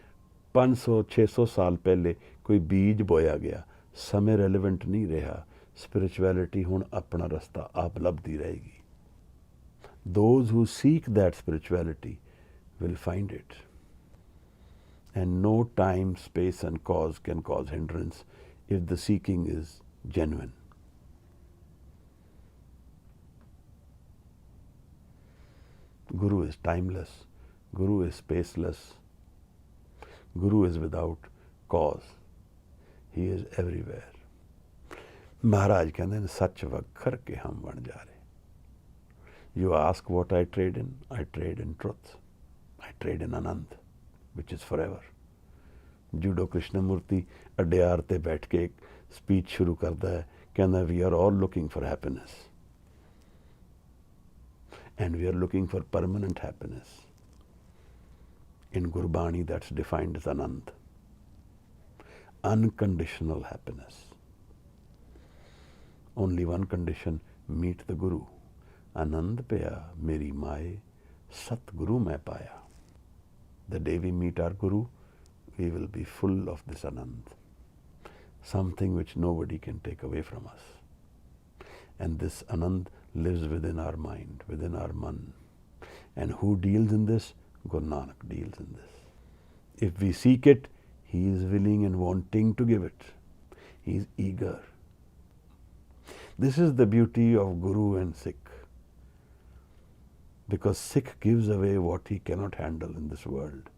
500-600 ਸਾਲ ਪਹਿਲੇ ਕੋਈ ਬੀਜ ਬੋਇਆ ਗਿਆ, ਸਮੇਂ ਰੈਲੇਵੈਂਟ ਨਹੀਂ ਰਿਹਾ। ਸਪਿਰਿਚੁਅਲਿਟੀ ਹੁਣ ਆਪਣਾ ਰਸਤਾ ਆਪ ਲੱਭਦੀ ਰਹੇਗੀ। Those who seek that spirituality will find it. And no time, space and cause can cause hindrance if the seeking is genuine. Guru is timeless. Guru is spaceless. Guru is without cause. He is everywhere. Maharaj ਕਹਿੰਦੇ ਨੇ ਸੱਚ ਵਖਰ ਕੇ ਹਮ ਬਣ ਜਾ ਰਹੇ। You ask what I trade in? I trade in truth. I trade in Anand, which is forever. Judo Krishnamurti Adyar ਤੇ ਬੈਠ ਕੇ ਇੱਕ speech ਸ਼ੁਰੂ ਕਰਦਾ ਹੈ, ਕਹਿੰਦਾ we are all looking for happiness. And we are looking for permanent happiness. In Gurbani that's defined as Anand. Unconditional happiness. Only one condition, meet the Guru. Anand paya meri maaye, Sat Guru मैं पाया. The day we meet our Guru, we will be full of this Anand, something which nobody can take away from us. And this Anand lives within our mind, within our man. And who deals in this? Guru Nanak deals in this. If we seek it, he is willing and wanting to give it. He is eager. This is the beauty of Guru and Sikh. Because Sikh gives away what he cannot handle in this world.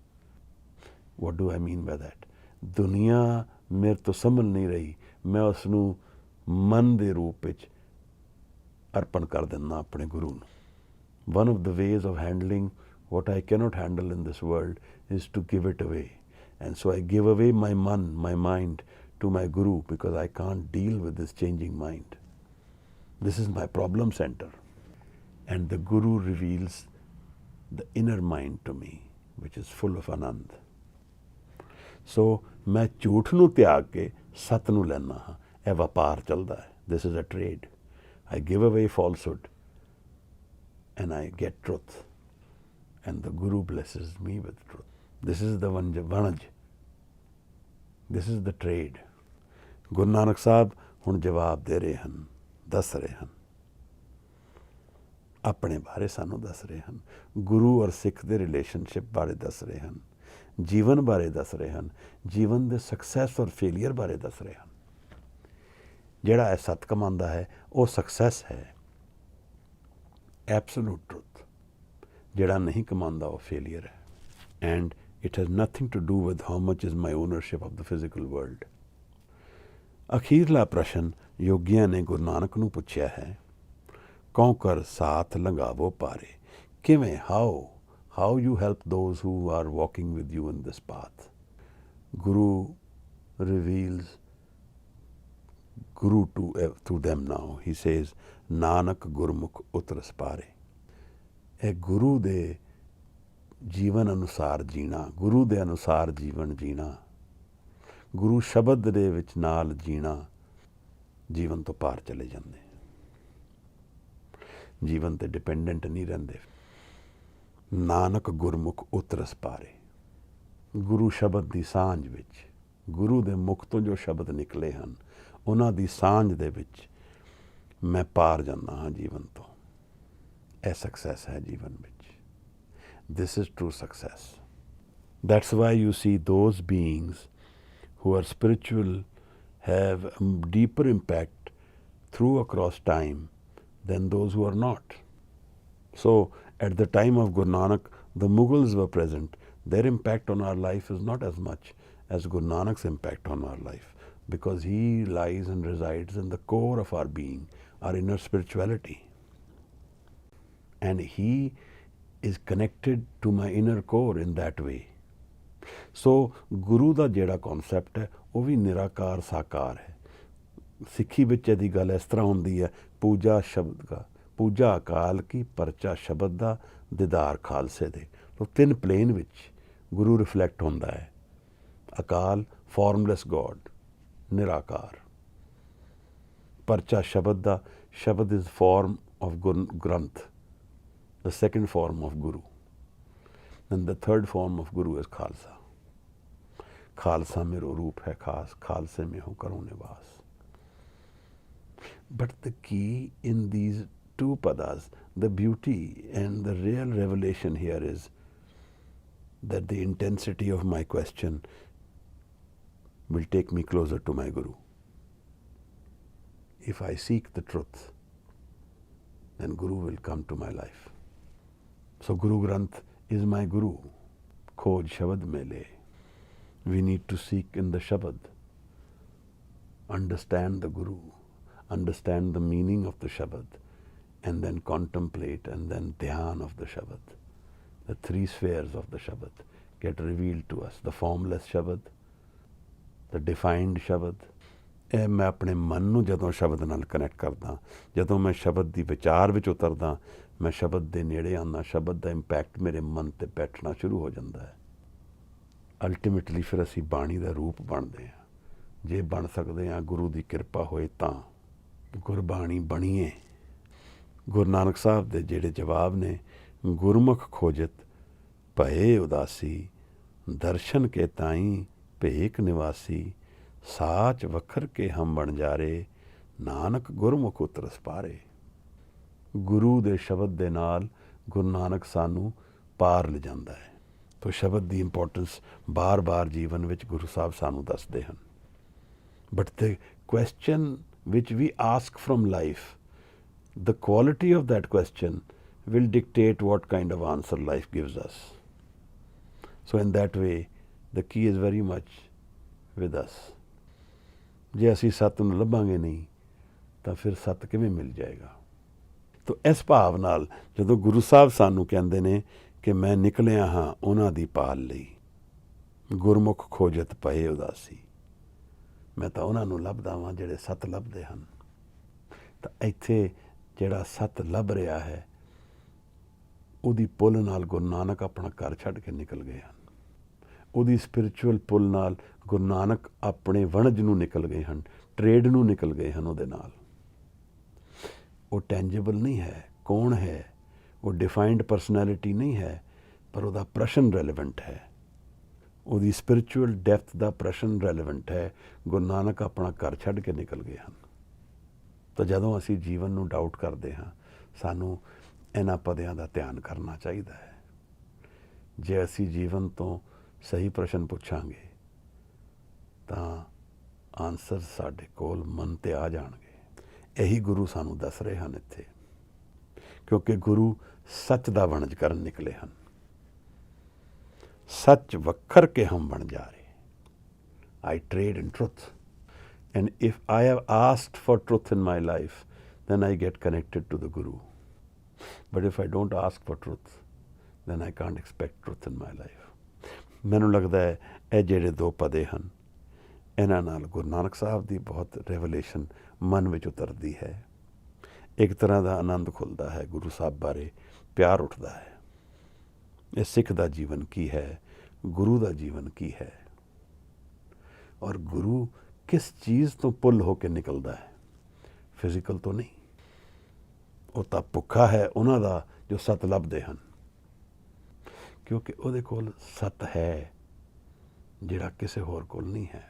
What do I mean by that? ਦੁਨੀਆ ਮੇਰੇ ਤੋਂ ਸਮਝ ਨਹੀਂ ਰਹੀ, ਮੈਂ ਉਸ ਨੂੰ ਮਨ ਦੇ ਰੂਪ ਵਿੱਚ ਅਰਪਣ ਕਰ ਦਿੰਦਾ ਆਪਣੇ ਗੁਰੂ ਨੂੰ। One of the ways of handling what I cannot handle in this world is to give it away. And so I give away my man, my mind to my Guru because I can't deal with this changing mind. This is my problem center. And the Guru reveals the inner mind to me, which is full of Anand. So मैं ਝੂਠ ਨੂੰ ਤਿਆਗ ਕੇ ਸਤ ਨੂੰ ਲੈਣਾ ਹਾਂ। ਇਹ ਵਪਾਰ ਚੱਲਦਾ ਹੈ। This is a trade. I give away falsehood and I get truth. And the Guru blesses me with truth. This is the vanaj. This is the trade. Guru Nanak Sahib ਹੁਣ ਜਵਾਬ ਦੇ ਰਹੇ ਹਨ, ਦੱਸ ਰਹੇ ਹਨ, ਆਪਣੇ ਬਾਰੇ ਸਾਨੂੰ ਦੱਸ ਰਹੇ ਹਨ, ਗੁਰੂ ਔਰ ਸਿੱਖ ਦੇ ਰਿਲੇਸ਼ਨਸ਼ਿਪ ਬਾਰੇ ਦੱਸ ਰਹੇ ਹਨ, ਜੀਵਨ ਬਾਰੇ ਦੱਸ ਰਹੇ ਹਨ, ਜੀਵਨ ਦੇ ਸਕਸੈਸ ਔਰ ਫੇਲੀਅਰ ਬਾਰੇ ਦੱਸ ਰਹੇ ਹਨ। ਜਿਹੜਾ ਇਹ ਸੱਤ ਕਮਾਉਂਦਾ ਹੈ ਉਹ ਸਕਸੈਸ ਹੈ, ਐਬਸੋਲੂਟ ਟਰੂਥ। ਜਿਹੜਾ ਨਹੀਂ ਕਮਾਉਂਦਾ ਉਹ ਫੇਲੀਅਰ ਹੈ। And it has nothing to do with how much is my ownership of the physical world. ਅਖੀਰਲਾ ਪ੍ਰਸ਼ਨ ਯੋਗੀਆਂ ਨੇ ਗੁਰੂ ਨਾਨਕ ਨੂੰ ਪੁੱਛਿਆ ਹੈ, ਕੌਂਕਰ ਸਾਥ ਲੰਘਾਵੋ ਪਾਰੇ। ਕਿਵੇਂ, how you help those who are walking with you in this path. Guru reveals Guru to them now. He says, Nanak Gurmukh Utras Pare. ਇਹ ਗੁਰੂ ਦੇ ਜੀਵਨ ਅਨੁਸਾਰ ਜੀਣਾ, ਗੁਰੂ ਦੇ ਅਨੁਸਾਰ ਜੀਵਨ ਜੀਣਾ, ਗੁਰੂ ਸ਼ਬਦ ਦੇ ਵਿੱਚ ਨਾਲ ਜੀਣਾ, ਜੀਵਨ ਤੋਂ ਪਾਰ ਚਲੇ ਜਾਂਦੇ, ਜੀਵਨ ਤੇ ਡਿਪੈਂਡੈਂਟ ਨਹੀਂ ਰਹਿੰਦੇ। ਨਾਨਕ ਗੁਰਮੁਖ ਉਤਰਸ ਪਾਰੇ। ਗੁਰੂ ਸ਼ਬਦ ਦੀ ਸਾਂਝ ਵਿੱਚ, ਗੁਰੂ ਦੇ ਮੁਖ ਤੋਂ ਜੋ ਸ਼ਬਦ ਨਿਕਲੇ ਹਨ ਉਹਨਾਂ ਦੀ ਸਾਂਝ ਦੇ ਵਿੱਚ ਮੈਂ ਪਾਰ ਜਾਂਦਾ ਹਾਂ ਜੀਵਨ ਤੋਂ। ਇਹ ਸਕਸੈਸ ਹੈ ਜੀਵਨ ਵਿੱਚ। This is true success. That's why you see those beings who are spiritual have a deeper impact through across time than those who are not. So at the time of Guru Nanak, the Mughals were present. Their impact on our life is not as much as Guru Nanak's impact on our life, because he lies and resides in the core of our being, our inner spirituality. And he is connected to my inner core in that way. So Guru ਦਾ ਜਿਹੜਾ concept ਹੈ ਉਹ ਵੀ ਨਿਰਾਕਾਰ ਸਾਕਾਰ ਹੈ। ਸਿੱਖੀ ਵਿੱਚ ਇਹਦੀ ਗੱਲ ਇਸ ਤਰ੍ਹਾਂ ਹੁੰਦੀ ਹੈ, ਪੂਜਾ ਸ਼ਬਦ ਦਾ, ਪੂਜਾ ਅਕਾਲ ਕੀ, ਪਰਚਾ ਸ਼ਬਦ ਦਾ, ਦੀਦਾਰ ਖਾਲਸੇ ਦੇ। ਤੋ ਤਿੰਨ ਪਲੇਨ ਵਿੱਚ ਗੁਰੂ ਰਿਫਲੈਕਟ ਹੁੰਦਾ ਹੈ। ਅਕਾਲ ਫਾਰਮਲੈਸ ਗੋਡ, ਨਿਰਾਕਾਰ। ਪਰਚਾ ਸ਼ਬਦ ਦਾ, shabad is form of Granth, the second form of Guru. And the third form of Guru is Khalsa. Khalsa मेरो रूप है खास, खालसे में हो करो निवास. But the key in these two padas, the beauty and the real revelation here is that the intensity of my question will take me closer to my Guru. If I seek the truth, then Guru will come to my life. So Guru Granth is my Guru. Khoj Shabad mein le. We need to seek in the Shabad. Understand the Guru. Understand the meaning of the Shabad. And then contemplate and then dhyan of the Shabad. The three spheres of the Shabad get revealed to us. The formless Shabad, the defined Shabad. ਇਹ ਮੈਂ ਆਪਣੇ ਮਨ ਨੂੰ ਜਦੋਂ ਸ਼ਬਦ ਨਾਲ connect ਕਰਦਾ, ਜਦੋਂ ਮੈਂ ਸ਼ਬਦ ਦੀ ਵਿਚਾਰ ਵਿੱਚ ਉਤਰਦਾ, ਮੈਂ ਸ਼ਬਦ ਦੇ ਨੇੜੇ ਆਉਂਦਾ, ਸ਼ਬਦ ਦਾ ਇੰਪੈਕਟ ਮੇਰੇ ਮਨ 'ਤੇ ਬੈਠਣਾ ਸ਼ੁਰੂ ਹੋ ਜਾਂਦਾ ਹੈ। ਅਲਟੀਮੇਟਲੀ ਫਿਰ ਅਸੀਂ ਬਾਣੀ ਦਾ ਰੂਪ ਬਣਦੇ ਹਾਂ। ਜੇ ਬਣ ਸਕਦੇ ਹਾਂ, ਗੁਰੂ ਦੀ ਕਿਰਪਾ ਹੋਏ ਤਾਂ ਗੁਰਬਾਣੀ ਬਣੀਏ। ਗੁਰੂ ਨਾਨਕ ਸਾਹਿਬ ਦੇ ਜਿਹੜੇ ਜਵਾਬ ਨੇ, ਗੁਰਮੁਖ ਖੋਜਤ ਭਏ ਉਦਾਸੀ, ਦਰਸ਼ਨ ਕੇ ਤਾਈ ਭੇਖ ਨਿਵਾਸੀ, ਸਾਚ ਵਖਰ ਕੇ ਹਮ ਬਣ ਜਾਰੇ, ਨਾਨਕ ਗੁਰਮੁਖ ਉਤਰਸ ਪਾਰੇ। ਗੁਰੂ ਦੇ ਸ਼ਬਦ ਦੇ ਨਾਲ ਗੁਰੂ ਨਾਨਕ ਸਾਨੂੰ ਪਾਰ ਲਿਜਾਂਦਾ ਹੈ। ਤੋ ਸ਼ਬਦ ਦੀ ਇੰਪੋਰਟੈਂਸ ਬਾਰ-ਬਾਰ ਜੀਵਨ ਵਿੱਚ ਗੁਰੂ ਸਾਹਿਬ ਸਾਨੂੰ ਦੱਸਦੇ ਹਨ। But the question which we ask from life, the quality of that question will dictate what kind of answer life gives us. So in that way, the key is very much with us. ਜੇ ਅਸੀਂ ਸੱਤ ਨੂੰ ਲੱਭਾਂਗੇ ਨਹੀਂ ਤਾਂ ਫਿਰ ਸੱਤ ਕਿਵੇਂ ਮਿਲ ਜਾਏਗਾ? ਤੋ ਇਸ ਭਾਵ ਨਾਲ ਜਦੋਂ ਗੁਰੂ ਸਾਹਿਬ ਸਾਨੂੰ ਕਹਿੰਦੇ ਨੇ ਕਿ ਮੈਂ ਨਿਕਲਿਆ ਹਾਂ ਉਹਨਾਂ ਦੀ ਭਾਲ ਲਈ, ਗੁਰਮੁਖ ਖੋਜਤ ਪਏ ਉਦਾਸੀ, ਮੈਂ ਤਾਂ ਉਹਨਾਂ ਨੂੰ ਲੱਭਦਾ ਵਾਂ ਜਿਹੜੇ ਸੱਤ ਲੱਭਦੇ ਹਨ। ਤਾਂ ਇੱਥੇ ਜਿਹੜਾ ਸੱਤ ਲੱਭ ਰਿਹਾ ਹੈ, ਉਹਦੀ ਪੁੱਲ ਨਾਲ ਗੁਰੂ ਨਾਨਕ ਆਪਣਾ ਘਰ ਛੱਡ ਕੇ ਨਿਕਲ ਗਏ ਹਨ। ਉਹਦੀ ਸਪਿਰਿਚੁਅਲ ਪੁੱਲ ਨਾਲ ਗੁਰੂ ਨਾਨਕ ਆਪਣੇ ਵਣਜ ਨੂੰ ਨਿਕਲ ਗਏ ਹਨ, ਟ੍ਰੇਡ ਨੂੰ ਨਿਕਲ ਗਏ ਹਨ ਉਹਦੇ ਨਾਲ। ਉਹ ਟੈਂਜੇਬਲ ਨਹੀਂ ਹੈ, ਕੌਣ ਹੈ? ਉਹ ਡਿਫਾਈਨਡ ਪਰਸਨੈਲਿਟੀ ਨਹੀਂ ਹੈ, ਪਰ ਉਹਦਾ ਪ੍ਰਸ਼ਨ ਰੈਲੇਵੈਂਟ ਹੈ। ਉਹਦੀ ਸਪਿਰਿਚੁਅਲ ਡੈਪਥ ਦਾ ਪ੍ਰਸ਼ਨ ਰੈਲੇਵੈਂਟ ਹੈ। ਗੁਰੂ ਨਾਨਕ ਆਪਣਾ ਘਰ ਛੱਡ ਕੇ ਨਿਕਲ ਗਏ ਹਨ। ਤਾਂ ਜਦੋਂ ਅਸੀਂ ਜੀਵਨ ਨੂੰ ਡਾਊਟ ਕਰਦੇ ਹਾਂ, ਸਾਨੂੰ ਇਹਨਾਂ ਪਦਿਆਂ ਦਾ ਧਿਆਨ ਕਰਨਾ ਚਾਹੀਦਾ ਹੈ। ਜੇ ਅਸੀਂ ਜੀਵਨ ਤੋਂ ਸਹੀ ਪ੍ਰਸ਼ਨ ਪੁੱਛਾਂਗੇ ਤਾਂ ਆਨਸਰ ਸਾਡੇ ਕੋਲ ਮਨ 'ਤੇ ਆ ਜਾਣਗੇ। ਇਹੀ ਗੁਰੂ ਸਾਨੂੰ ਦੱਸ ਰਹੇ ਹਨ ਇੱਥੇ, ਕਿਉਂਕਿ ਗੁਰੂ ਸੱਚ ਦਾ ਵਣਜ ਕਰਨ ਨਿਕਲੇ ਹਨ। ਸੱਚ ਵੱਖਰ ਕੇ ਹਮ ਬਣ ਜਾ ਰਹੇ। I trade in truth. And if I have asked for truth in my life, then I get connected to the Guru. But if I don't ask for truth, then I can't expect truth in my life. ਮੈਨੂੰ ਲੱਗਦਾ ਹੈ ਇਹ ਜਿਹੜੇ ਦੋ ਪਦੇ ਹਨ, ਇਹਨਾਂ ਨਾਲ ਗੁਰੂ ਨਾਨਕ ਸਾਹਿਬ ਦੀ ਬਹੁਤ ਰੈਵਲੇਸ਼ਨ ਮਨ ਵਿੱਚ ਉਤਰਦੀ ਹੈ। ਇੱਕ ਤਰ੍ਹਾਂ ਦਾ ਆਨੰਦ ਖੁੱਲ੍ਹਦਾ ਹੈ, ਗੁਰੂ ਸਾਹਿਬ ਬਾਰੇ ਪਿਆਰ ਉੱਠਦਾ ਹੈ। ਇਹ ਸਿੱਖ ਦਾ ਜੀਵਨ ਕੀ ਹੈ, ਗੁਰੂ ਦਾ ਜੀਵਨ ਕੀ ਹੈ, ਔਰ ਗੁਰੂ ਕਿਸ ਚੀਜ਼ ਤੋਂ ਪੁੱਲ ਹੋ ਕੇ ਨਿਕਲਦਾ ਹੈ? ਫਿਜ਼ੀਕਲ ਤੋਂ ਨਹੀਂ। ਉਹ ਤਾਂ ਭੁੱਖਾ ਹੈ ਉਹਨਾਂ ਦਾ ਜੋ ਸੱਤ ਲੱਭਦੇ ਹਨ, ਕਿਉਂਕਿ ਉਹਦੇ ਕੋਲ ਸੱਤ ਹੈ ਜਿਹੜਾ ਕਿਸੇ ਹੋਰ ਕੋਲ ਨਹੀਂ ਹੈ,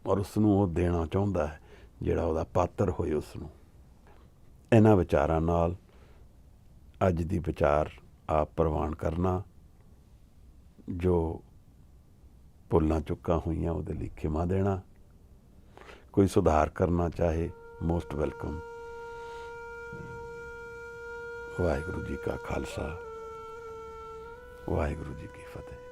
ਔਰ ਉਸ ਨੂੰ ਉਹ ਦੇਣਾ ਚਾਹੁੰਦਾ ਹੈ ਜਿਹੜਾ ਉਹਦਾ ਪਾਤਰ ਹੋਏ ਉਸ ਨੂੰ। ਇਹਨਾਂ ਵਿਚਾਰਾਂ ਨਾਲ ਅੱਜ ਦੀ ਵਿਚਾਰ ਆਪ ਪ੍ਰਵਾਨ ਕਰਨਾ। ਜੋ ਭੁੱਲਾਂ ਚੁੱਕਾਂ ਹੋਈਆਂ ਉਹਦੇ ਲਈ ਖਿਮਾ ਦੇਣਾ। ਕੋਈ ਸੁਧਾਰ ਕਰਨਾ ਚਾਹੇ, ਮੋਸਟ ਵੈਲਕਮ। ਵਾਹਿਗੁਰੂ ਜੀ ਕਾ ਖਾਲਸਾ, ਵਾਹਿਗੁਰੂ ਜੀ ਕੀ ਫਤਿਹ।